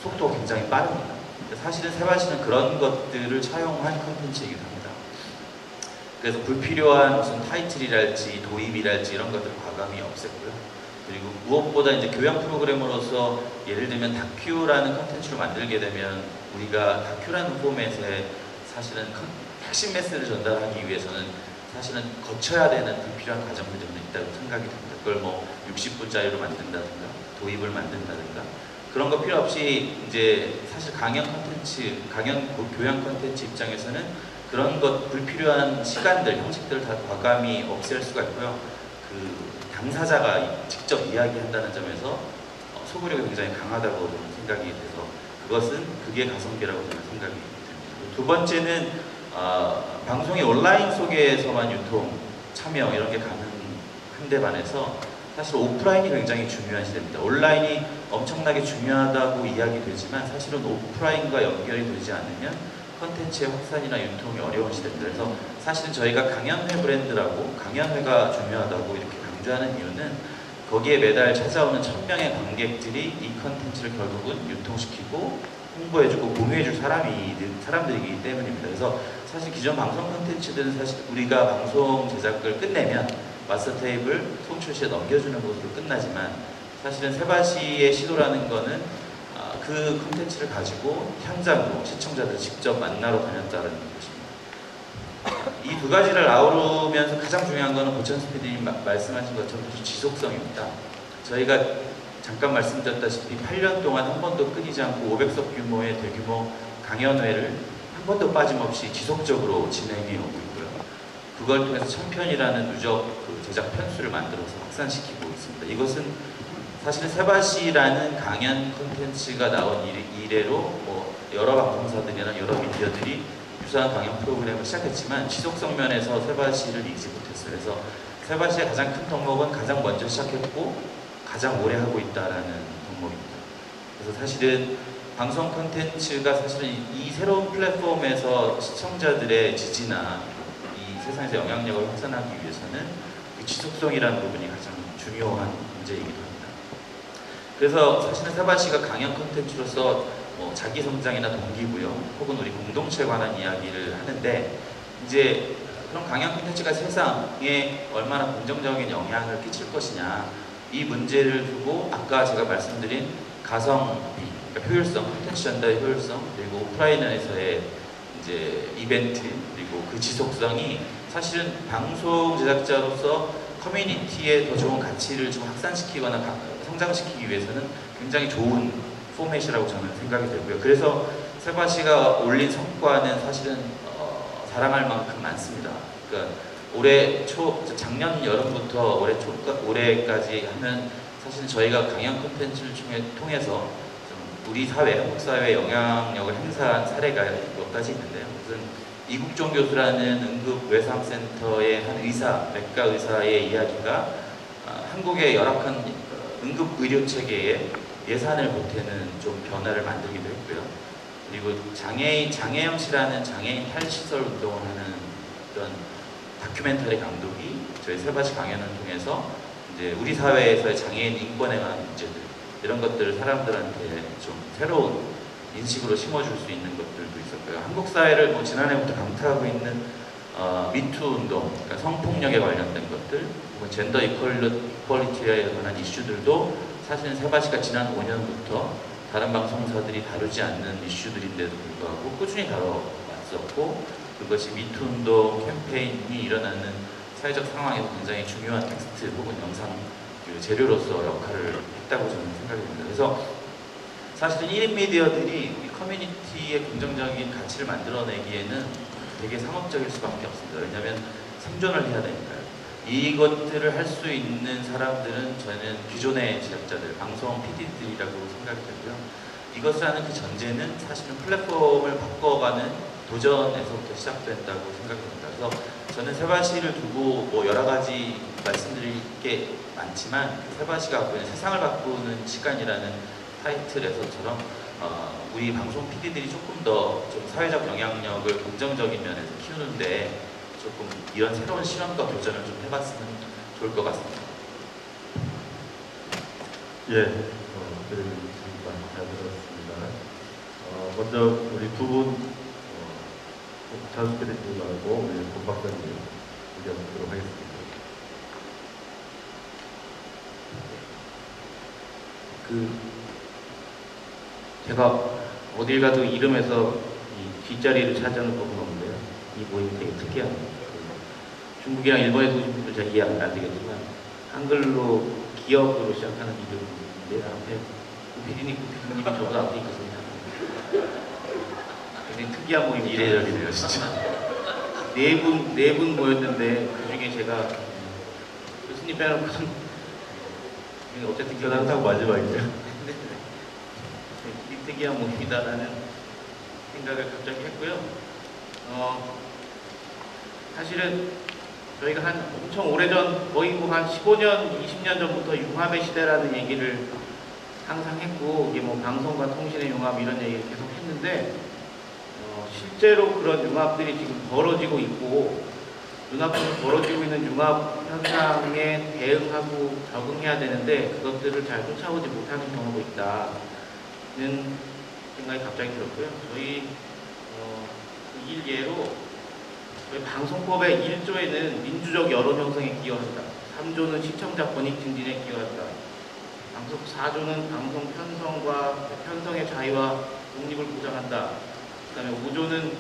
속도가 굉장히 빠릅니다. 사실은 세바시는 그런 것들을 차용한 컨텐츠이기도 합니다. 그래서 불필요한 무슨 타이틀이랄지 도입이랄지 이런 것들을 과감히 없앴고요. 그리고 무엇보다 이제 교양 프로그램으로서 예를 들면 다큐라는 컨텐츠를 만들게 되면 우리가 다큐라는 포맷에 사실은 핵심 메시지를 전달하기 위해서는 사실은 거쳐야 되는 불필요한 과정들이 좀 있다고 생각이 듭니다. 그걸 뭐 60분짜리로 만든다든가 도입을 만든다든가 그런 거 필요 없이 이제 사실 강연 컨텐츠, 교양 컨텐츠 입장에서는 그런 것 불필요한 시간들, 형식들을 다 과감히 없앨 수가 있고요. 그 당사자가 직접 이야기한다는 점에서 소구력이 굉장히 강하다고 저는 생각이 돼서 그게 가성비라고 저는 생각이 듭니다. 두 번째는 방송이 온라인 속에서만 유통, 참여 이런 게 가능한데 반해서 사실 오프라인이 굉장히 중요한 시대입니다. 온라인이 엄청나게 중요하다고 이야기되지만 사실은 오프라인과 연결이 되지 않으면 컨텐츠의 확산이나 유통이 어려운 시대입니다. 그래서 사실은 저희가 강연회 브랜드라고 강연회가 중요하다고 이렇게 강조하는 이유는 거기에 매달 찾아오는 1,000명의 관객들이 이 컨텐츠를 결국은 유통시키고 홍보해주고 공유해줄 사람들이기 때문입니다. 그래서 사실 기존 방송 콘텐츠들은 사실 우리가 방송 제작을 끝내면 마스터 테이블 송출시에 넘겨주는 것으로 끝나지만 사실은 세바시의 시도라는 거는 그 콘텐츠를 가지고 현장으로 시청자들 직접 만나러 다녔다는 것입니다. 이 두 가지를 아우르면서 가장 중요한 거는 고천수 PD님 말씀하신 것처럼 지속성입니다. 저희가 잠깐 말씀드렸다시피 8년 동안 한 번도 끊이지 않고 500석 규모의 대규모 강연회를 한 번도 빠짐없이 지속적으로 진행해 오고 있고요. 그걸 통해서 1000편이라는 누적 제작 편수를 만들어서 확산시키고 있습니다. 이것은 사실은 세바시라는 강연 콘텐츠가 나온 이래로 뭐 여러 방송사들이나 여러 미디어들이 유사한 강연 프로그램을 시작했지만 지속성 면에서 세바시를 이기지 못했어요. 그래서 세바시의 가장 큰 덕목은 가장 먼저 시작했고 가장 오래 하고 있다라는 덕목입니다. 그래서 사실은 방송 콘텐츠가 사실은 이 새로운 플랫폼에서 시청자들의 지지나 이 세상에서 영향력을 확산하기 위해서는 그 지속성이라는 부분이 가장 중요한 문제이기도 합니다. 그래서 사실은 세바시가 강연 콘텐츠로서 뭐 자기 성장이나 동기부여 혹은 우리 공동체에 관한 이야기를 하는데, 이제 그런 강연 콘텐츠가 세상에 얼마나 긍정적인 영향을 끼칠 것이냐, 이 문제를 두고 아까 제가 말씀드린 가성비, 그러니까 효율성, 콘텐츠 전달의 효율성, 그리고 오프라인에서의 이제 이벤트, 그리고 그 지속성이 사실은 방송 제작자로서 커뮤니티에 더 좋은 가치를 좀 확산시키거나 성장시키기 위해서는 굉장히 좋은 포맷이라고 저는 생각이 되고요. 그래서 세바시가 올린 성과는 사실은 자랑할 만큼 많습니다. 그러니까 작년 여름부터 올해까지 하면 사실 저희가 강연 콘텐츠를 통해서 좀 우리 사회, 한국 사회에 영향력을 행사한 사례가 몇 가지 있는데요. 무슨 이국종 교수라는 응급외상센터의 한 의사, 내과 의사의 이야기가 한국의 열악한 응급의료체계에 예산을 보태는 좀 변화를 만들기도 했고요. 그리고 장혜영 씨라는 장애인 탈시설 운동을 하는 어떤 다큐멘터리 감독이 저희 세바시 강연을 통해서 이제 우리 사회에서의 장애인 인권에 관한 문제들, 이런 것들을 사람들한테 좀 새로운 인식으로 심어줄 수 있는 것들도 있었고요. 한국 사회를 뭐 지난해부터 강타하고 있는 미투 운동, 그러니까 성폭력에 관련된 것들, 혹은 젠더 이퀄리티에 관한 이슈들도 사실은 세바시가 지난 5년부터 다른 방송사들이 다루지 않는 이슈들인데도 불구하고 꾸준히 다뤄왔었고, 그것이 미투 운동 캠페인이 일어나는 사회적 상황에서 굉장히 중요한 텍스트 혹은 영상 재료로서 역할을 했다고 저는 생각이 듭니다. 그래서 사실은 1인 미디어들이 우리 커뮤니티의 긍정적인 가치를 만들어내기에는 되게 상업적일 수밖에 없습니다. 왜냐하면 생존을 해야 되니까요. 이것들을 할 수 있는 사람들은 저는 기존의 제작자들, 방송 PD들이라고 생각이 되고요. 이것을 하는 그 전제는 사실은 플랫폼을 바꿔가는 도전에서부터 시작된다고 생각합니다. 그래서 저는 세바시를 두고 뭐 여러 가지 말씀드릴 게 많지만, 세바시가 갖고 있는 세상을 바꾸는 시간이라는 타이틀에서처럼 우리 방송 PD들이 조금 더 좀 사회적 영향력을 긍정적인 면에서 키우는데 조금 이런 새로운 실험과 도전을 좀 해봤으면 좋을 것 같습니다. 예, 잘 들었습니다. 먼저 우리 두 분, 장수 PD님하고 우리 권 박사님 의견 듣도록 하겠습니다. 제가 어딜 가도 이름에서 이 뒷자리를 차지하는 법은 없는데요. 이 모임이 되게 특이합니다. 중국이랑 일본에서 오신 분들 잘 이해 안 되겠지만, 한글로 기업으로 시작하는 이름인데, 앞에 구피디님이 저보다 앞에 있거든요. 굉장히 특이한 모임이 이례적이네요, 진짜. 네 분 모였는데, 그 중에 제가 교수님 빼놓고는 어쨌든 전 항상 마지막이에요. 특이한 모임이다라는 생각을 갑자기 했고요. 사실은 저희가 한 엄청 오래전, 거의 뭐 한 15년, 20년 전부터 융합의 시대라는 얘기를 항상 했고, 이게 뭐 방송과 통신의 융합 이런 얘기를 계속 했는데, 실제로 그런 융합들이 지금 벌어지고 있고, 눈앞에서 벌어지고 있는 융합 현상에 대응하고 적응해야 되는데, 그것들을 잘 쫓아오지 못하는 경우도 있다는 생각이 갑자기 들었고요. 저희 그 일예로 저희 방송법의 1조에는 민주적 여론 형성에 기여한다, 3조는 시청자 권익 증진에 기여한다, 4조는 방송 편성의 자유와 독립을 보장한다, 그 다음에 5조는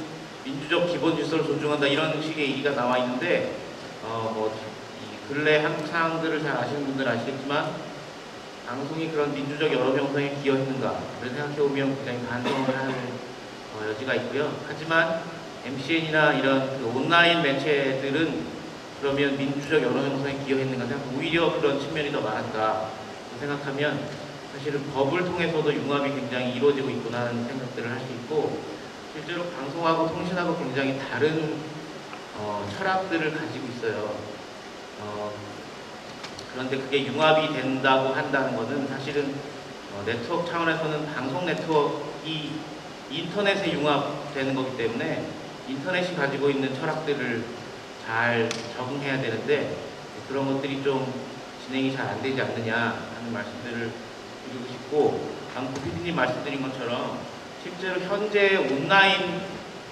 민주적 기본 질서를 존중한다, 이런 식의 얘기가 나와 있는데, 이 근래 한국 상황들을 잘 아시는 분들은 아시겠지만, 방송이 그런 민주적 여론 형성에 기여했는가, 그걸 생각해보면 굉장히 반성을 하는 여지가 있고요. 하지만 MCN이나 이런 그 온라인 매체들은 그러면 민주적 여론 형성에 기여했는가 생각하면 오히려 그런 측면이 더 많았다 생각하면, 사실은 법을 통해서도 융합이 굉장히 이루어지고 있구나 하는 생각들을 할 수 있고, 실제로 방송하고 통신하고 굉장히 다른 철학들을 가지고 있어요. 그런데 그게 융합이 된다고 한다는 것은 사실은 네트워크 차원에서는 방송 네트워크가 인터넷에 융합되는 거기 때문에 인터넷이 가지고 있는 철학들을 잘 적응해야 되는데, 그런 것들이 좀 진행이 잘 안 되지 않느냐 하는 말씀들을 드리고 싶고, 방금 PD님 말씀드린 것처럼 실제로 현재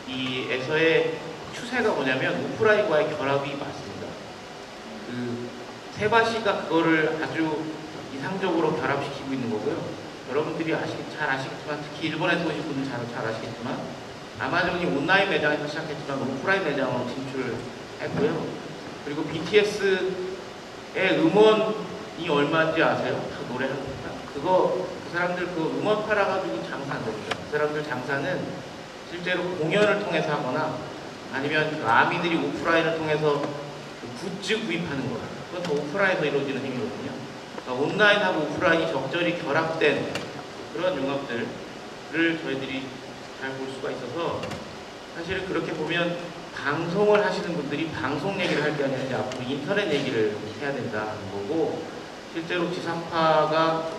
온라인에서의 추세가 뭐냐면 오프라인과의 결합이 맞습니다. 그 세바시가 그거를 아주 이상적으로 결합시키고 있는 거고요. 여러분들이 잘 아시겠지만, 특히 일본에서 오신 분들 잘 아시겠지만, 아마존이 온라인 매장에서 시작했지만 오프라인 매장으로 진출했고요. 그리고 BTS의 음원이 얼마인지 아세요? 다 노래합니다. 그 사람들 그 음원 팔아가지고 장사 안 됩니다. 그 사람들 장사는 실제로 공연을 통해서 하거나 아니면 그 아미들이 오프라인을 통해서 그 굿즈 구입하는 거예요. 그건 다 오프라인에서 이루어지는 행위거든요. 그러니까 온라인하고 오프라인이 적절히 결합된 그런 융합들을 저희들이 잘 볼 수가 있어서, 사실은 그렇게 보면 방송을 하시는 분들이 방송 얘기를 할 게 아니라 이제 앞으로 인터넷 얘기를 해야 된다는 거고, 실제로 지상파가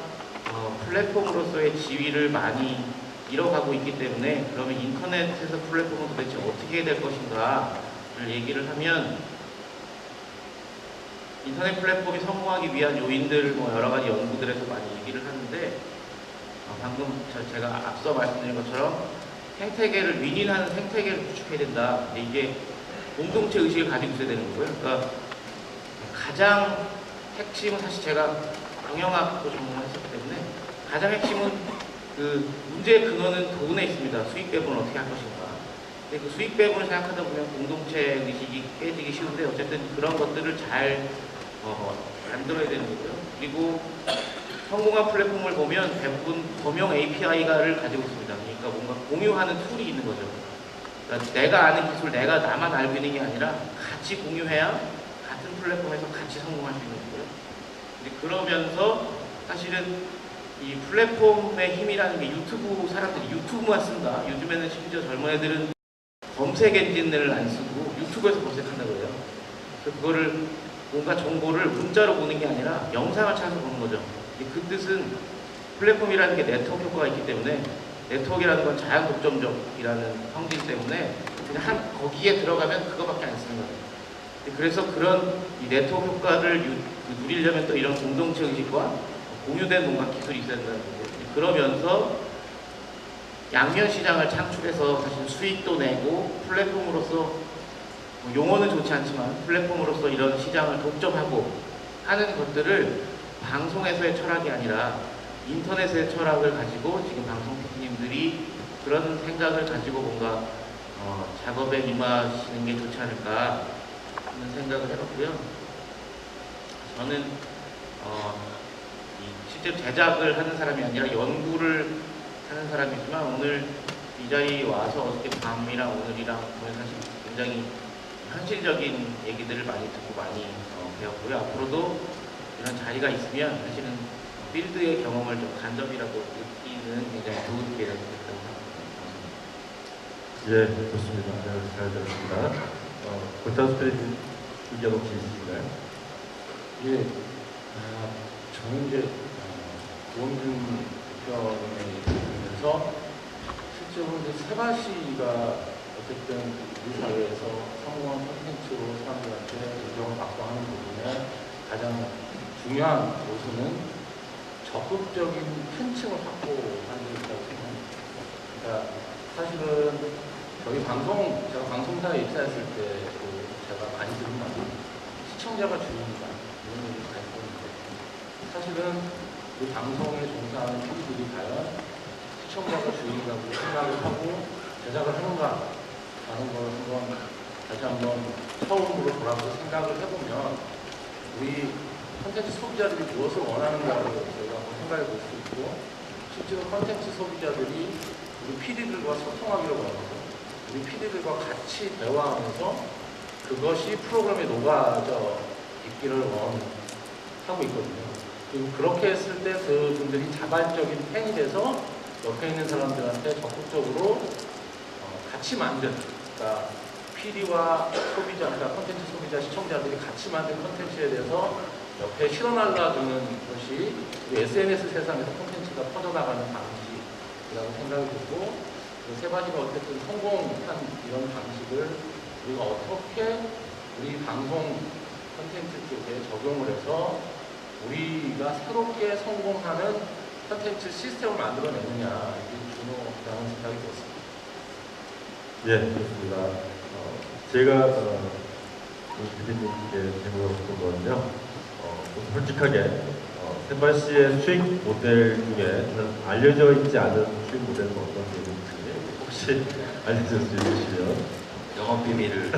플랫폼으로서의 지위를 많이 잃어가고 있기 때문에, 그러면 인터넷에서 플랫폼은 도대체 어떻게 될 것인가를 얘기를 하면, 인터넷 플랫폼이 성공하기 위한 요인들 여러 가지 연구들에서 많이 얘기를 하는데, 방금 제가 앞서 말씀드린 것처럼 생태계를 윈윈하는 생태계를 구축해야 된다. 근데 이게 공동체 의식을 가지고 있어야 되는 거고요. 그러니까 가장 핵심은, 사실 제가 경영학도 전공했었기 때문에 가장 핵심은 그 문제의 근원은 돈에 있습니다. 수익 배분을 어떻게 할 것인가. 근데 그 수익 배분을 생각하다 보면 공동체 의식이 깨지기 쉬운데, 어쨌든 그런 것들을 잘 만들어야 되는 거고요. 그리고 성공한 플랫폼을 보면 대부분 범용 API를 가지고 있습니다. 그러니까 뭔가 공유하는 툴이 있는 거죠. 그러니까 내가 아는 기술, 내가 나만 알고 있는 게 아니라 같이 공유해야 같은 플랫폼에서 같이 성공할 수 있는 거고요. 근데 그러면서 사실은 이 플랫폼의 힘이라는 게, 유튜브 사람들이 유튜브만 쓴다. 요즘에는 심지어 젊은 애들은 검색 엔진을 안 쓰고 유튜브에서 검색한다고 해요. 그래서 그거를 뭔가 정보를 문자로 보는 게 아니라 영상을 찾아서 보는 거죠. 그 뜻은 플랫폼이라는 게 네트워크 효과가 있기 때문에, 네트워크라는 건 자연 독점적이라는 성질 때문에 그냥 거기에 들어가면 그거밖에 안 쓰는 거예요. 그래서 그런 이 네트워크 효과를 누리려면 또 이런 공동체 의식과 공유된 뭔가 기술이 있어야 된다는 거예요. 그러면서 양면 시장을 창출해서 사실 수익도 내고, 플랫폼으로서 용어는 좋지 않지만 플랫폼으로서 이런 시장을 독점하고 하는 것들을 방송에서의 철학이 아니라 인터넷의 철학을 가지고, 지금 방송 PD님들이 그런 생각을 가지고 뭔가 작업에 임하시는 게 좋지 않을까 하는 생각을 해봤고요. 저는 실제로 제작을 하는 사람이 아니라 연구를 하는 사람이지만, 오늘 이 자리에 와서 어떻게 밤이랑 오늘이랑 보면 사실 굉장히 현실적인 얘기들을 많이 듣고 많이 배웠고요. 앞으로도 이런 자리가 있으면 사실은 필드의 경험을 좀 간접이라도 느끼는 굉장히 좋은 기회가 되겠다고 생각합니다. 예, 좋습니다. 네, 잘 들었습니다. 고찬 스피릿 의견 혹시 있으신가요? 예, 저는 이제 고원준 대표님의 얘기를 들으면서 실제로 이제 세바시가 어쨌든 우리 사회에서 성공한 콘텐츠로 사람들한테 인정을 받고 하는 부분에 가장 중요한 요소는 적극적인 팬층을 확보하는 게 있다고 생각합니다. 그러니까 사실은 저희 제가 방송사에 입사했을 때 제가 많이 들은 말은 시청자가 주인이다, 이런 얘기를 많이 듣는데, 사실은 그 방송에 종사하는 PD들이 과연 시청자가 주인이라고 생각을 하고 제작을 하는가 라는 걸 다시 한번 처음으로 돌아서 생각을 해보면, 우리 콘텐츠 소비자들이 무엇을 원하는가를 저희가 한번 생각해 볼 수 있고, 실제로 콘텐츠 소비자들이 우리 PD들과 소통하기를 원하고, 우리 PD들과 같이 대화하면서 그것이 프로그램에 녹아져 있기를 원하고 있거든요. 그리고 그렇게 했을 때 그분들이 자발적인 팬이 돼서 옆에 있는 사람들한테 적극적으로 같이 만든, 그러니까 PD와 소비자, 그러니까 콘텐츠 소비자, 시청자들이 같이 만든 콘텐츠에 대해서 옆에 실어날라주는 것이 SNS 세상에서 콘텐츠가 퍼져나가는 방식이라고 생각이 들고, 세바시가 어쨌든 성공한 이런 방식을 우리가 어떻게 우리 방송 콘텐츠 쪽에 적용을 해서 우리가 새롭게 성공하는 콘텐츠 시스템을 만들어내느냐, 이게 중요하다는 생각이 들었습니다. 예, 그렇습니다. 제가 PD님께 질문을 본 거는요. 솔직하게 샌발 씨의 수익 모델 중에 알려져 있지 않은 수익 모델은 어떤 게 있는지 혹시 알려줄 수 있으시면 영업 비밀을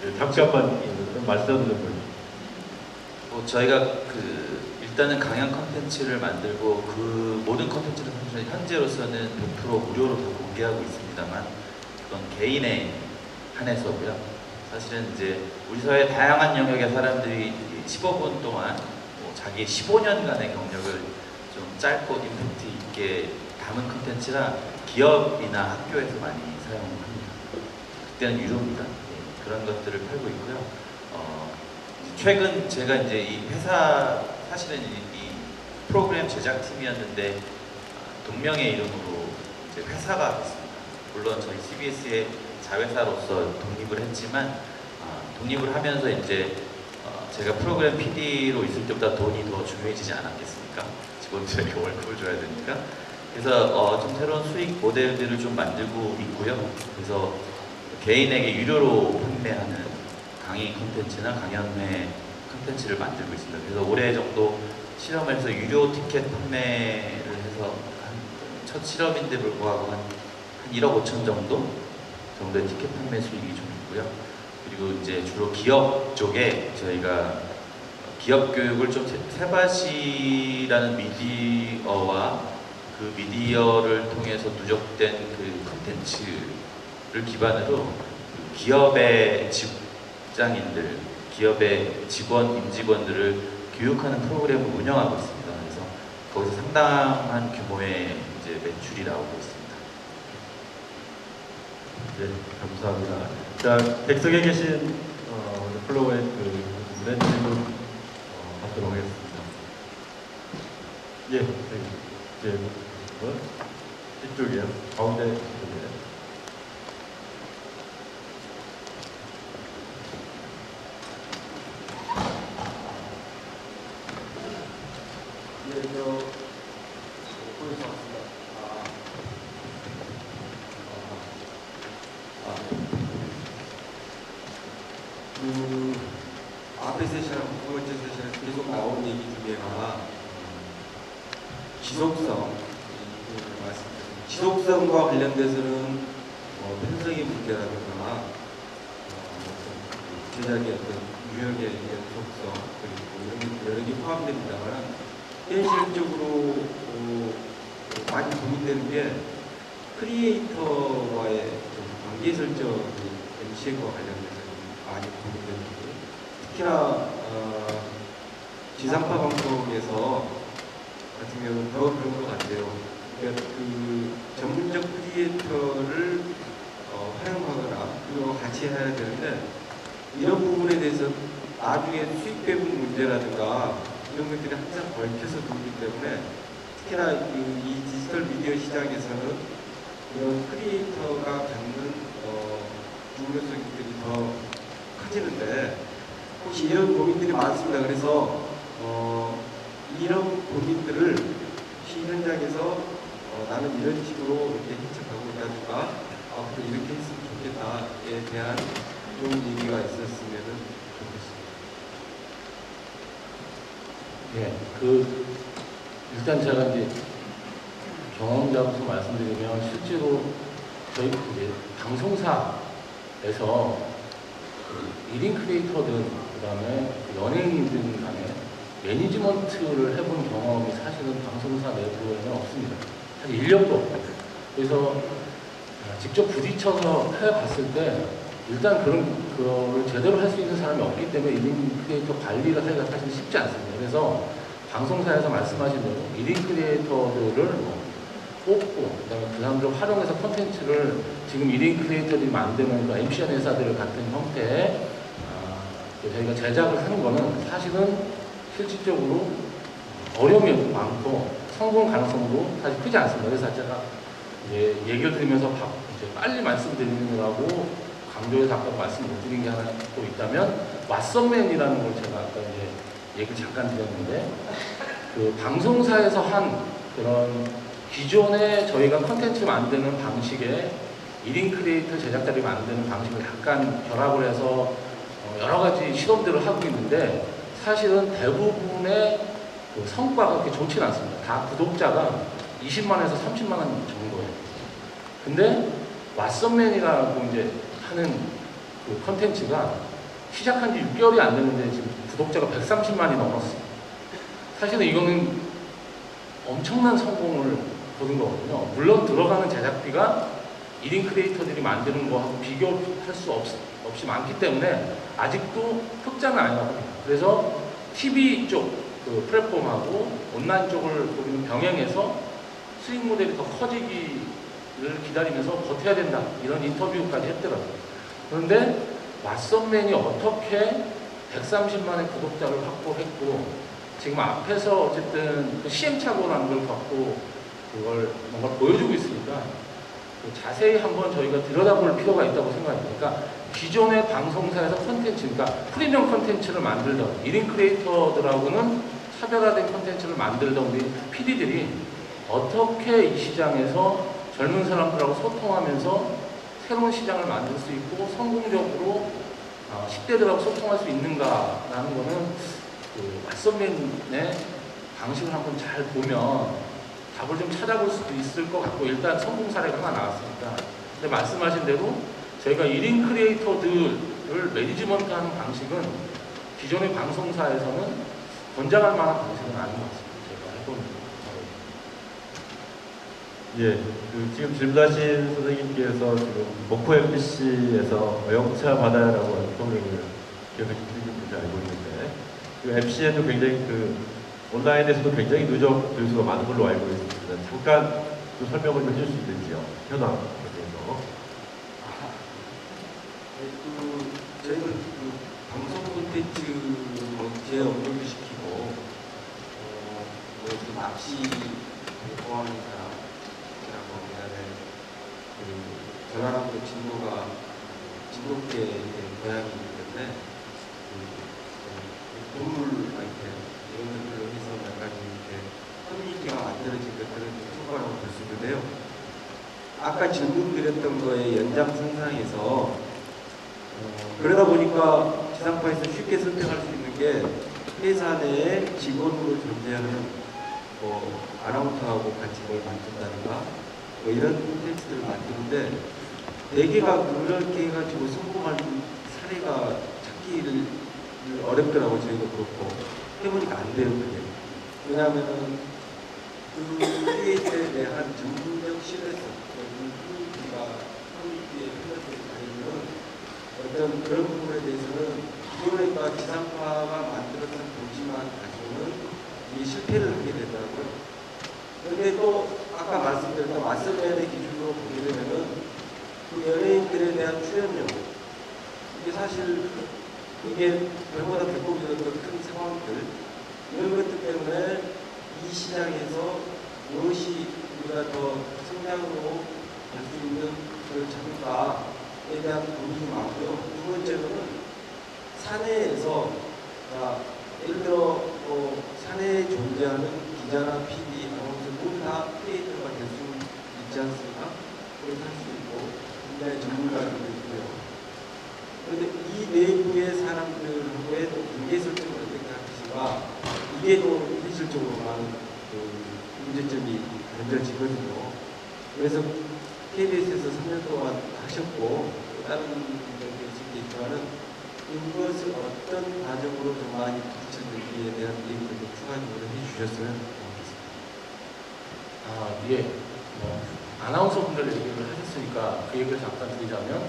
예, 잠깐만 말씀 좀 해주세요. 저희가 일단은 강연 컨텐츠를 만들고 그 모든 컨텐츠를 사실 현재로서는 100% 무료로 다 공개하고 있습니다만 그건 개인에 한해서고요. 사실은 이제 우리 사회 다양한 영역의 사람들이 15분 동안 자기 15년간의 경력을 좀 짧고 임팩트 있게 담은 컨텐츠라 기업이나 학교에서 많이 사용합니다. 그때는 유료입니다. 예, 그런 것들을 팔고 있고요. 최근 제가 이제 이 회사 사실은 이 프로그램 제작팀이었는데 동명의 이름으로 이제 회사가 됐습니다. 물론 저희 CBS의 자회사로서 독립을 했지만 독립을 하면서 이제 제가 프로그램 PD로 있을 때보다 돈이 더 중요해지지 않았겠습니까? 직원들에게 월급을 줘야 되니까. 그래서 좀 새로운 수익 모델들을 좀 만들고 있고요. 그래서 개인에게 유료로 판매하는 강의 콘텐츠나 강연회 콘텐츠를 만들고 있습니다. 그래서 올해 정도 실험을 해서 유료 티켓 판매를 해서 첫 실험인데 불구하고 한 1억 5천 정도의 티켓 판매 수익이 좀 있고요. 그리고 이제 주로 기업 쪽에 저희가 기업 교육을 좀 세바시라는 미디어와 그 미디어를 통해서 누적된 그 콘텐츠를 기반으로 기업의 직장인들, 기업의 직원, 임직원들을 교육하는 프로그램을 운영하고 있습니다. 그래서 거기서 상당한 규모의 이제 매출이 나오고 있습니다. 네, 감사합니다. 자, 객석에 계신 플로우의 무대 질문 받도록 하겠습니다. 예, 예, 이쪽이요. 가운데 이쪽이요. 네, 보여서 왔습니다. 앞에 세션하고 두 번째 세션에서 계속 나온 얘기 중에가 지속성, 지속성과 관련돼서는 편성의 문제라든가 제작의 어떤 유형의 연속성 그리고 여러 개 포함됩니다만 현실적으로 많이 고민되는 게 크리에이터와의 관계 설정이 MC과 관련돼서 많이 고민되는데 특히나 지상파 방송에서 같은 경우는 더 그런 것 같아요. 그러니까 그 전문적 크리에이터를 활용하거나 그리고 같이 해야 되는데 이런 부분에 대해서 나중에 수익 배분 문제라든가 이런 것들이 항상 걸쳐서 들기 때문에 특히나 이 디지털 미디어 시장에서는 이런 크리에이터가 갖는 중요성들이 더 커지는데 혹시 이런 고민들이 많습니다. 그래서 이런 고민들을 시 현장에서 나는 이런 식으로 이렇게 해석하고 있다든가 앞으로 이렇게 했으면 좋겠다에 대한 좋은 얘기가 있었으면 좋겠습니다. 예, 일단 제가 이제 경험자로서 말씀드리면 실제로 저희 이제 방송사에서 1인 크리에이터든 그다음에 연예인들 간에 매니지먼트를 해본 경험이 사실은 방송사 내부에는 없습니다. 사실 인력도 없고. 그래서 직접 부딪혀서 해봤을 때 일단 그거를 제대로 할 수 있는 사람이 없기 때문에 1인 크리에이터 관리를 하기가 사실 쉽지 않습니다. 그래서 방송사에서 말씀하신 대로 1인 크리에이터들을 뽑고 그다음에 그 사람들을 활용해서 콘텐츠를 지금 1인 크리에이터들이 만드는 그 MCN 회사들 같은 형태의 저희가 제작을 하는 거는 사실은 실질적으로 어려움이 많고 성공 가능성도 사실 크지 않습니다. 그래서 제가 얘기를 드리면서 이제 빨리 말씀드리느라고 강조해서 아까 말씀 못 드린 게 하나 또 있다면 왓썸맨이라는 걸 제가 아까 이제 얘기 잠깐 드렸는데 그 방송사에서 한 그런 기존에 저희가 컨텐츠 만드는 방식에 1인 크리에이터 제작자들이 만드는 방식을 약간 결합을 해서 여러 가지 실험들을 하고 있는데 사실은 대부분의 그 성과가 그렇게 좋지는 않습니다. 다 구독자가 20만에서 30만 정도예요. 근데 왓썸맨이라고 이제 하는 그 컨텐츠가 시작한 지 6개월이 안 됐는데 지금 구독자가 130만이 넘었어요. 사실은 이거는 엄청난 성공을 거둔 거거든요. 물론 들어가는 제작비가 1인 크리에이터들이 만드는 거하고 비교할 수 없이 많기 때문에 아직도 흑자는 아니라고 합니다. 그래서 TV 쪽 그 플랫폼하고 온라인 쪽을 우리는 병행해서 수익 모델이 더 커지기를 기다리면서 버텨야 된다. 이런 인터뷰까지 했더라고요. 그런데 왓썸맨이 어떻게 130만의 구독자를 확보했고 지금 앞에서 어쨌든 그 시행착오라는 걸 갖고 그걸 뭔가 보여주고 있으니까 자세히 한번 저희가 들여다볼 필요가 있다고 생각합니다. 그러니까 기존의 방송사에서 컨텐츠, 그러니까 프리미엄 컨텐츠를 만들던 1인 크리에이터들하고는 차별화된 컨텐츠를 만들던 우리 PD들이 어떻게 이 시장에서 젊은 사람들하고 소통하면서 새로운 시장을 만들 수 있고 성공적으로 10대들하고 소통할 수 있는가라는 거는 그 왓썸맨의 방식을 한번 잘 보면 답을 좀 찾아볼 수도 있을 것 같고 일단 성공 사례가 하나 나왔으니까 근데 말씀하신 대로 저희가 1인 크리에이터들을 매니지먼트하는 방식은 기존의 방송사에서는 권장할 만한 방식은 아닌 것 같습니다. 제가 해본 예, 그 지금 질문하신 선생님께서 지금 목포 MBC에서 영차 바다라고 하는 프로그램을 계속 진행하고 알고 있는데 그 MC에도 굉장히 그 온라인에서도 굉장히 누적 조회수가 많은 걸로 알고 있습니다. 잠깐 좀 설명을 좀 해줄 수 있는지요? 현황에 대해서. 저희는 그 방송 콘텐츠 재업로드 시키고 그 낚시 좋아하는 사람이라고 그다음에 그 전라남도 진도가 진도계의 고향이기 때문에 동물 아이템 이런 것들로 해서 약간 이렇게 커뮤니티가 만들어진 것들은 성과라고 볼 수 있는데요. 아까 질문 드렸던 거에 연장선상에서 그러다 보니까 지상파에서 쉽게 선택할 수 있는 게 회사 내에 직원으로 존재하는 뭐 아나운서하고 같이 뭘 만든다든가 뭐 이런 콘텐츠들을 만드는데 대개가 그렇게 해가지고 성공한 사례가 찾기를 어렵더라고. 저희도 그렇고 해보니까 안 돼요. 그게 왜냐하면은 그 크리에이터에 대한 전문적 신뢰성 커뮤니티의 편집을 다니는 어떤 그런 부분에 대해서는 기존의 지상파가 만들었던 도지만 가지고는 이게 실패를 하게 되더라고요. 그런데 또 아까 말씀드렸던 왓썸맨의 기준으로 보게 되면은 그 연예인들에 대한 출연료 이게 사실 이게 별보다 배꼽이 더 큰 상황들 이런 것들 때문에 이 시장에서 무엇이 우리가 더 성장으로 갈 수 있는 그런 자극과에 대한 고민이 많고요. 두 번째로는 사내에서 예를 들어 사내에 존재하는 기자나 PD, 아나운서 모두 다 크리에이터가 될 수 있지 않습니까? 그렇게 할 수 있고 굉장히 전문가들도 있고요. 그런데 이 내부의 사람들하고의 또 관계 설정을 어떻게 하시가 이게 또 현실적으로 많은 문제점이 던져지거든요. 그래서 KBS에서 3년 동안 하셨고 다른 분들도 있지만은 이것을 어떤 과정으로 좀 많이 부딪혔는지에 대한 얘기를 좀 추가적으로 해주셨으면 좋겠습니다. 예. 아나운서 분들 얘기를 하셨으니까 그 얘기를 잠깐 드리자면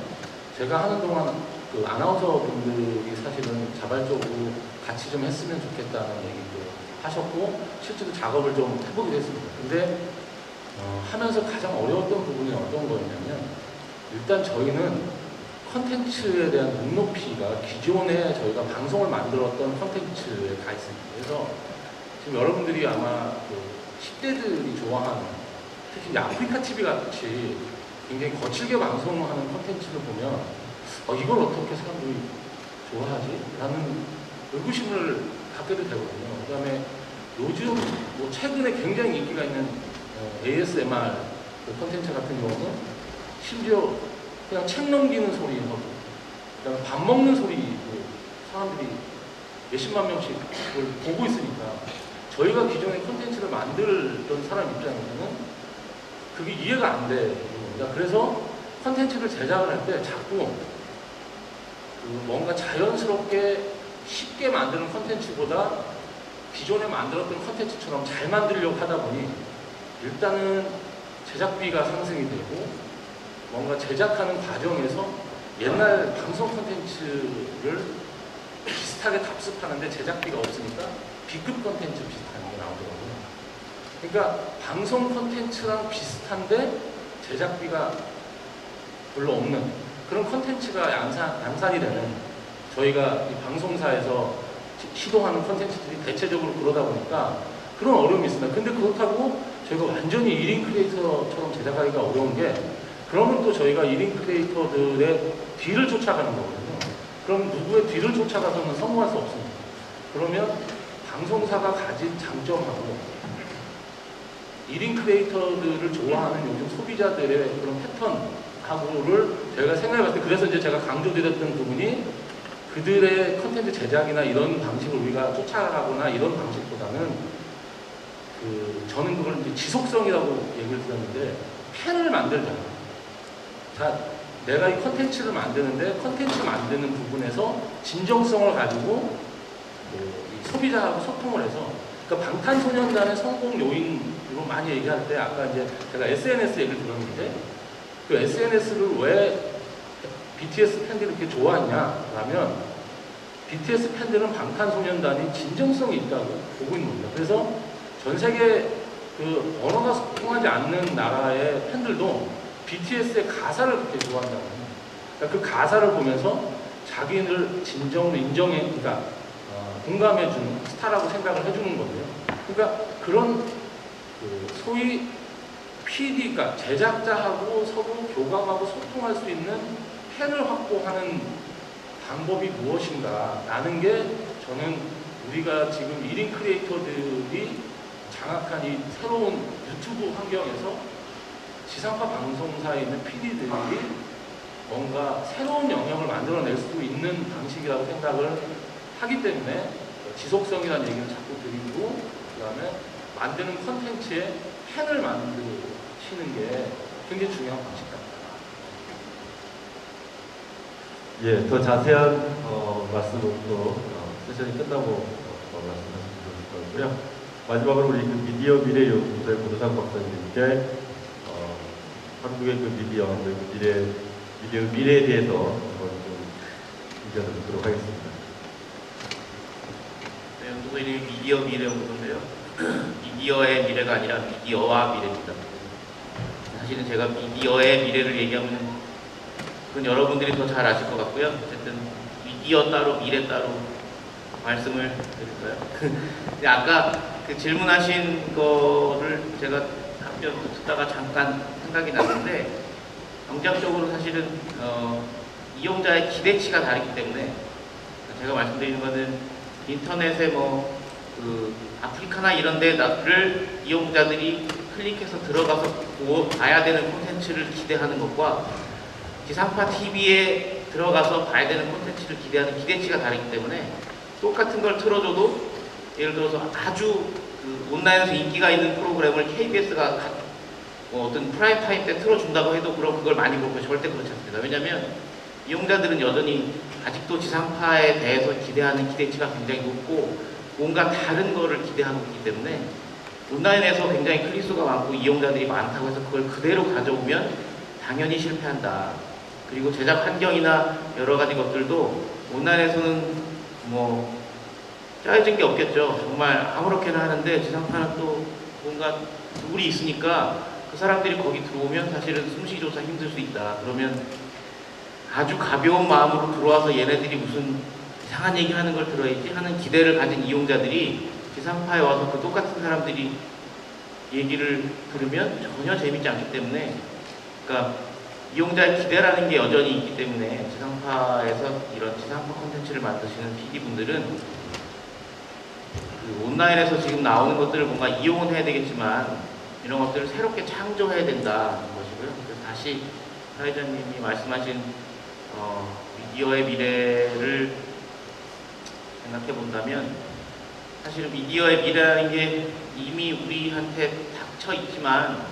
제가 하는 동안 그 아나운서 분들이 사실은 자발적으로 같이 좀 했으면 좋겠다는 얘기도 하셨고 실제로 작업을 좀 해보기도 했습니다. 근데 하면서 가장 어려웠던 부분이 어떤 거였냐면 일단 저희는 컨텐츠에 대한 눈높이가 기존에 저희가 방송을 만들었던 컨텐츠에 가 있습니다. 그래서 지금 여러분들이 아마 그 10대들이 좋아하는 특히 아프리카 TV 같이 굉장히 거칠게 방송하는 컨텐츠를 보면 이걸 어떻게 사람들이 좋아하지? 라는 의구심을 갖게도 되거든요. 그 다음에 요즘 뭐 최근에 굉장히 인기가 있는 ASMR 그 콘텐츠 같은 경우는 심지어 그냥 책 넘기는 소리하고 그다음에 밥 먹는 소리도 사람들이 몇십만 명씩 그걸 보고 있으니까 저희가 기존에 콘텐츠를 만들던 사람 입장에서는 그게 이해가 안 돼요. 그래서 콘텐츠를 제작을 할 때 자꾸 그 뭔가 자연스럽게 쉽게 만드는 콘텐츠보다 기존에 만들었던 콘텐츠처럼 잘 만들려고 하다 보니 일단은 제작비가 상승이 되고 뭔가 제작하는 과정에서 옛날 방송 콘텐츠를 비슷하게 답습하는데 제작비가 없으니까 B급 콘텐츠 비슷한 게 나오더라고요. 그러니까 방송 콘텐츠랑 비슷한데 제작비가 별로 없는 그런 콘텐츠가 양산이 되는 저희가 이 방송사에서 시도하는 콘텐츠들이 대체적으로 그러다 보니까 그런 어려움이 있습니다. 근데 그렇다고 저희가 완전히 1인 크리에이터처럼 제작하기가 어려운 게 그러면 또 저희가 1인 크리에이터들의 뒤를 쫓아가는 거거든요. 그럼 누구의 뒤를 쫓아가서는 성공할 수 없습니다. 그러면 방송사가 가진 장점하고 1인 크리에이터들을 좋아하는 요즘 소비자들의 그런 패턴하고를 저희가 생각해봤을 때 그래서 이제 제가 강조드렸던 부분이 그들의 컨텐츠 제작이나 이런 방식을 우리가 쫓아가거나 이런 방식보다는 저는 그걸 이제 지속성이라고 얘기를 드렸는데 팬을 만들자. 자, 내가 이 컨텐츠를 만드는데 컨텐츠 만드는 부분에서 진정성을 가지고 이 소비자하고 소통을 해서 그러니까 방탄소년단의 성공 요인으로 많이 얘기할 때 아까 이제 제가 SNS 얘기를 들었는데 그 SNS를 왜 BTS 팬들이 그렇게 좋아하냐라면 BTS 팬들은 방탄소년단이 진정성이 있다고 보고 있는 겁니다. 그래서 전 세계 그 언어가 통하지 않는 나라의 팬들도 BTS의 가사를 그렇게 좋아한다고 합니다. 그러니까 그 가사를 보면서 자기를 진정으로 그러니까 공감해주는 스타라고 생각을 해주는 거예요. 그러니까 그런 소위 PD가 제작자하고 서로 교감하고 소통할 수 있는 팬을 확보하는 방법이 무엇인가 라는 게 저는 우리가 지금 1인 크리에이터들이 장악한 이 새로운 유튜브 환경에서 지상파 방송사에 있는 PD들이 뭔가 새로운 영역을 만들어낼 수 있는 방식이라고 생각을 하기 때문에 지속성이라는 얘기를 자꾸 드리고 그 다음에 만드는 컨텐츠에 팬을 만드시는 게 굉장히 중요한 방식 같아요. 예, 더 자세한 말씀은 또 세션이 끝나고 말씀하시면 좋을 것 같고요. 마지막으로 우리 그 미디어 미래 연구소의 고도상 박사님께 한국의 그 미디어 그리고 미래에 대해서 한번 좀 의견을 듣도록 하겠습니다. 네, 연구소 이름이 미디어 미래 연구소인데요. 미디어의 미래가 아니라 미디어와 미래입니다. 사실은 제가 미디어의 미래를 얘기하면 그건 여러분들이 더 잘 아실 것 같고요. 어쨌든 미디어 따로 미래 따로 말씀을 드릴까요? 근데 아까 그 질문하신 거를 제가 답변 듣다가 잠깐 생각이 났는데 경제학적으로 사실은 이용자의 기대치가 다르기 때문에 제가 말씀드리는 거는 인터넷에 뭐 그 아프리카나 이런 데를 이용자들이 클릭해서 들어가서 봐야 되는 콘텐츠를 기대하는 것과 지상파 TV에 들어가서 봐야 되는 콘텐츠를 기대하는 기대치가 다르기 때문에 똑같은 걸 틀어줘도 예를 들어서 아주 그 온라인에서 인기가 있는 프로그램을 KBS가 어떤 프라임 타임 때 틀어준다고 해도 그럼 그걸 많이 볼 거예요. 절대 그렇지 않습니다. 왜냐하면 이용자들은 여전히 아직도 지상파에 대해서 기대하는 기대치가 굉장히 높고 뭔가 다른 거를 기대하고 있기 때문에 온라인에서 굉장히 클릭수가 많고 이용자들이 많다고 해서 그걸 그대로 가져오면 당연히 실패한다. 그리고 제작 환경이나 여러 가지 것들도 온라인에서는 뭐 짜여진 게 없겠죠. 정말 아무렇게나 하는데 지상파는 또 뭔가 룰이 있으니까 그 사람들이 거기 들어오면 사실은 숨쉬기조차 힘들 수 있다. 그러면 아주 가벼운 마음으로 들어와서 얘네들이 무슨 이상한 얘기 하는 걸 들어야지 하는 기대를 가진 이용자들이 지상파에 와서 그 똑같은 사람들이 얘기를 들으면 전혀 재밌지 않기 때문에 그러니까 이용자의 기대라는 게 여전히 있기 때문에 지상파에서 이런 지상파 콘텐츠를 만드시는 PD분들은 그 온라인에서 지금 나오는 것들을 뭔가 이용은 해야 되겠지만 이런 것들을 새롭게 창조해야 된다는 것이고요. 그래서 다시 사회자님이 말씀하신 미디어의 미래를 생각해 본다면 사실은 미디어의 미래라는 게 이미 우리한테 닥쳐 있지만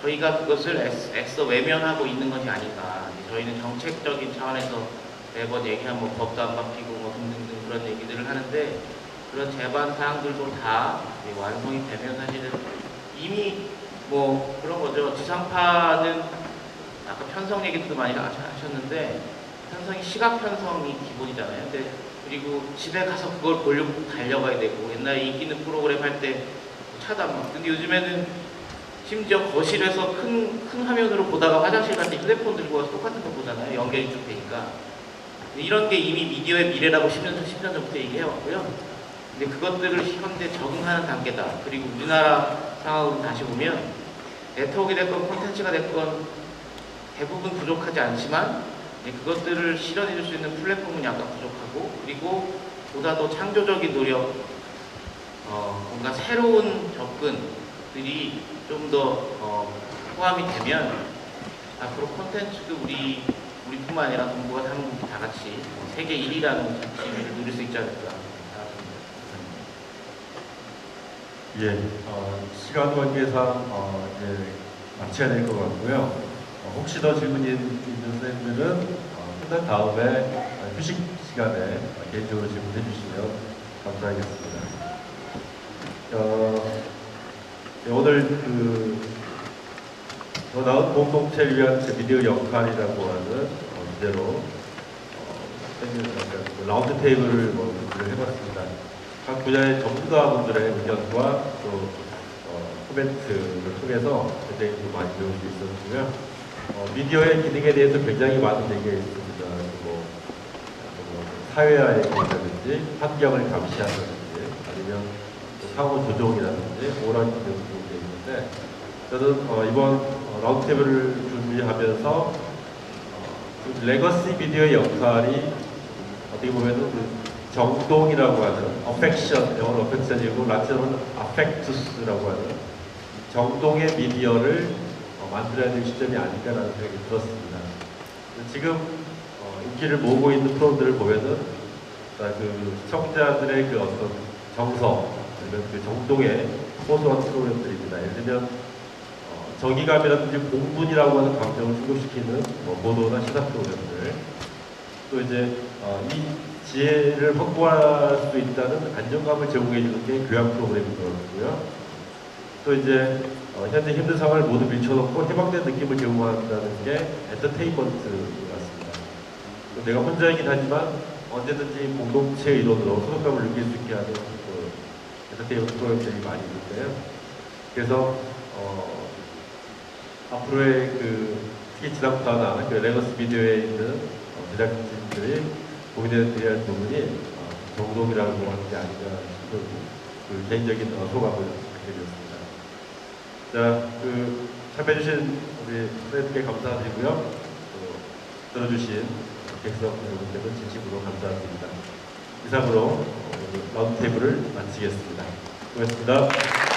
저희가 그것을 애써 외면하고 있는 것이 아닌가. 저희는 정책적인 차원에서 매번 얘기한 뭐 법도 안 바뀌고 뭐 등등등 그런 얘기들을 하는데 그런 제반 사항들도 다 완성이 되면 사실은 이미 뭐 그런 거죠. 지상파는 아까 편성 얘기도 많이 하셨는데 편성이 시각 편성이 기본이잖아요. 근데 그리고 집에 가서 그걸 보려고 달려가야 되고 옛날에 인기 있는 프로그램 할 때 차단. 근데 요즘에는 심지어 거실에서 큰 화면으로 보다가 화장실 갈 때 휴대폰 들고 와서 똑같은 거 보잖아요. 연결이 쭉 되니까. 이런 게 이미 미디어의 미래라고 10년 전부터 얘기해왔고요. 근데 그것들을 현대 적응하는 단계다. 그리고 우리나라 상황으로 다시 보면 네트워크가 됐건 콘텐츠가 됐건 대부분 부족하지 않지만 그것들을 실현해 줄 수 있는 플랫폼은 약간 부족하고 그리고 보다 더 창조적인 노력, 뭔가 새로운 접근들이 좀 더 포함이 되면 앞으로 콘텐츠도 우리뿐만 아니라 동북아 삼국이 다 같이 세계 1위라는 지위를 누릴 수 있지 않을까 생각합니다. 예, 시간 관계상 이제 마쳐야 될 것 같고요. 혹시 더 질문 있는 선생님들은 끝난 다음에 휴식 시간에 개인적으로 질문해 주시면 감사하겠습니다. 오늘 더 나은 공동체를 위한 미디어 역할이라고 하는 주제로 라운드 테이블을 준비를 해봤습니다. 각 분야의 전문가분들의 의견과 또 코멘트를 통해서 굉장히 좀 많이 배울 수 있었고요. 미디어의 기능에 대해서 굉장히 많은 얘기가 있습니다. 뭐 사회화의 기능이라든지 환경을 감시한다든지 아니면 상호 조종이라든지 오락 기능 등이 있는데 저는 이번 라운드 테이블을 준비하면서 레거시 미디어의 역할이 어떻게 보면은 정동이라고 하는 affection, 영어로 affection이고 라틴어로는 affectus라고 하는 정동의 미디어를 만들어야 될 시점이 아닌가라는 생각이 들었습니다. 지금 인기를 모으고 있는 프로들을 보면은 그 시청자들의 그 어떤 정서, 아니면 그 정동의 호소한 프로그램들입니다. 예를 들면 정의감이라든지 공분이라고 하는 감정을 충족시키는 보도나 시사 프로그램들, 또 이제 이 지혜를 확보할 수 있다는 안정감을 제공해 주는 게 교양 프로그램인 것 같고요. 또 이제 현재 힘든 상황을 모두 밀쳐놓고 해방된 느낌을 제공한다는 게 엔터테인먼트 같습니다. 내가 혼자이긴 하지만 언제든지 공동체 이론으로 소속감을 느낄 수 있게 하는 엔터테인먼트 프로그램들이 많이 있는데요. 그래서 앞으로의 특히 지상파나 레거시 미디어에 있는 제작진들이 고민해야 할 부분이 정동이라고 하는 게 아닌가 싶은 개인적인 소감을 갖게 되었습니다. 자, 참여해주신 우리 선생님께 감사드리고요. 들어주신 객석 여러분께도 진심으로 감사드립니다. 이상으로 라운드 테이블을 마치겠습니다. 고맙습니다.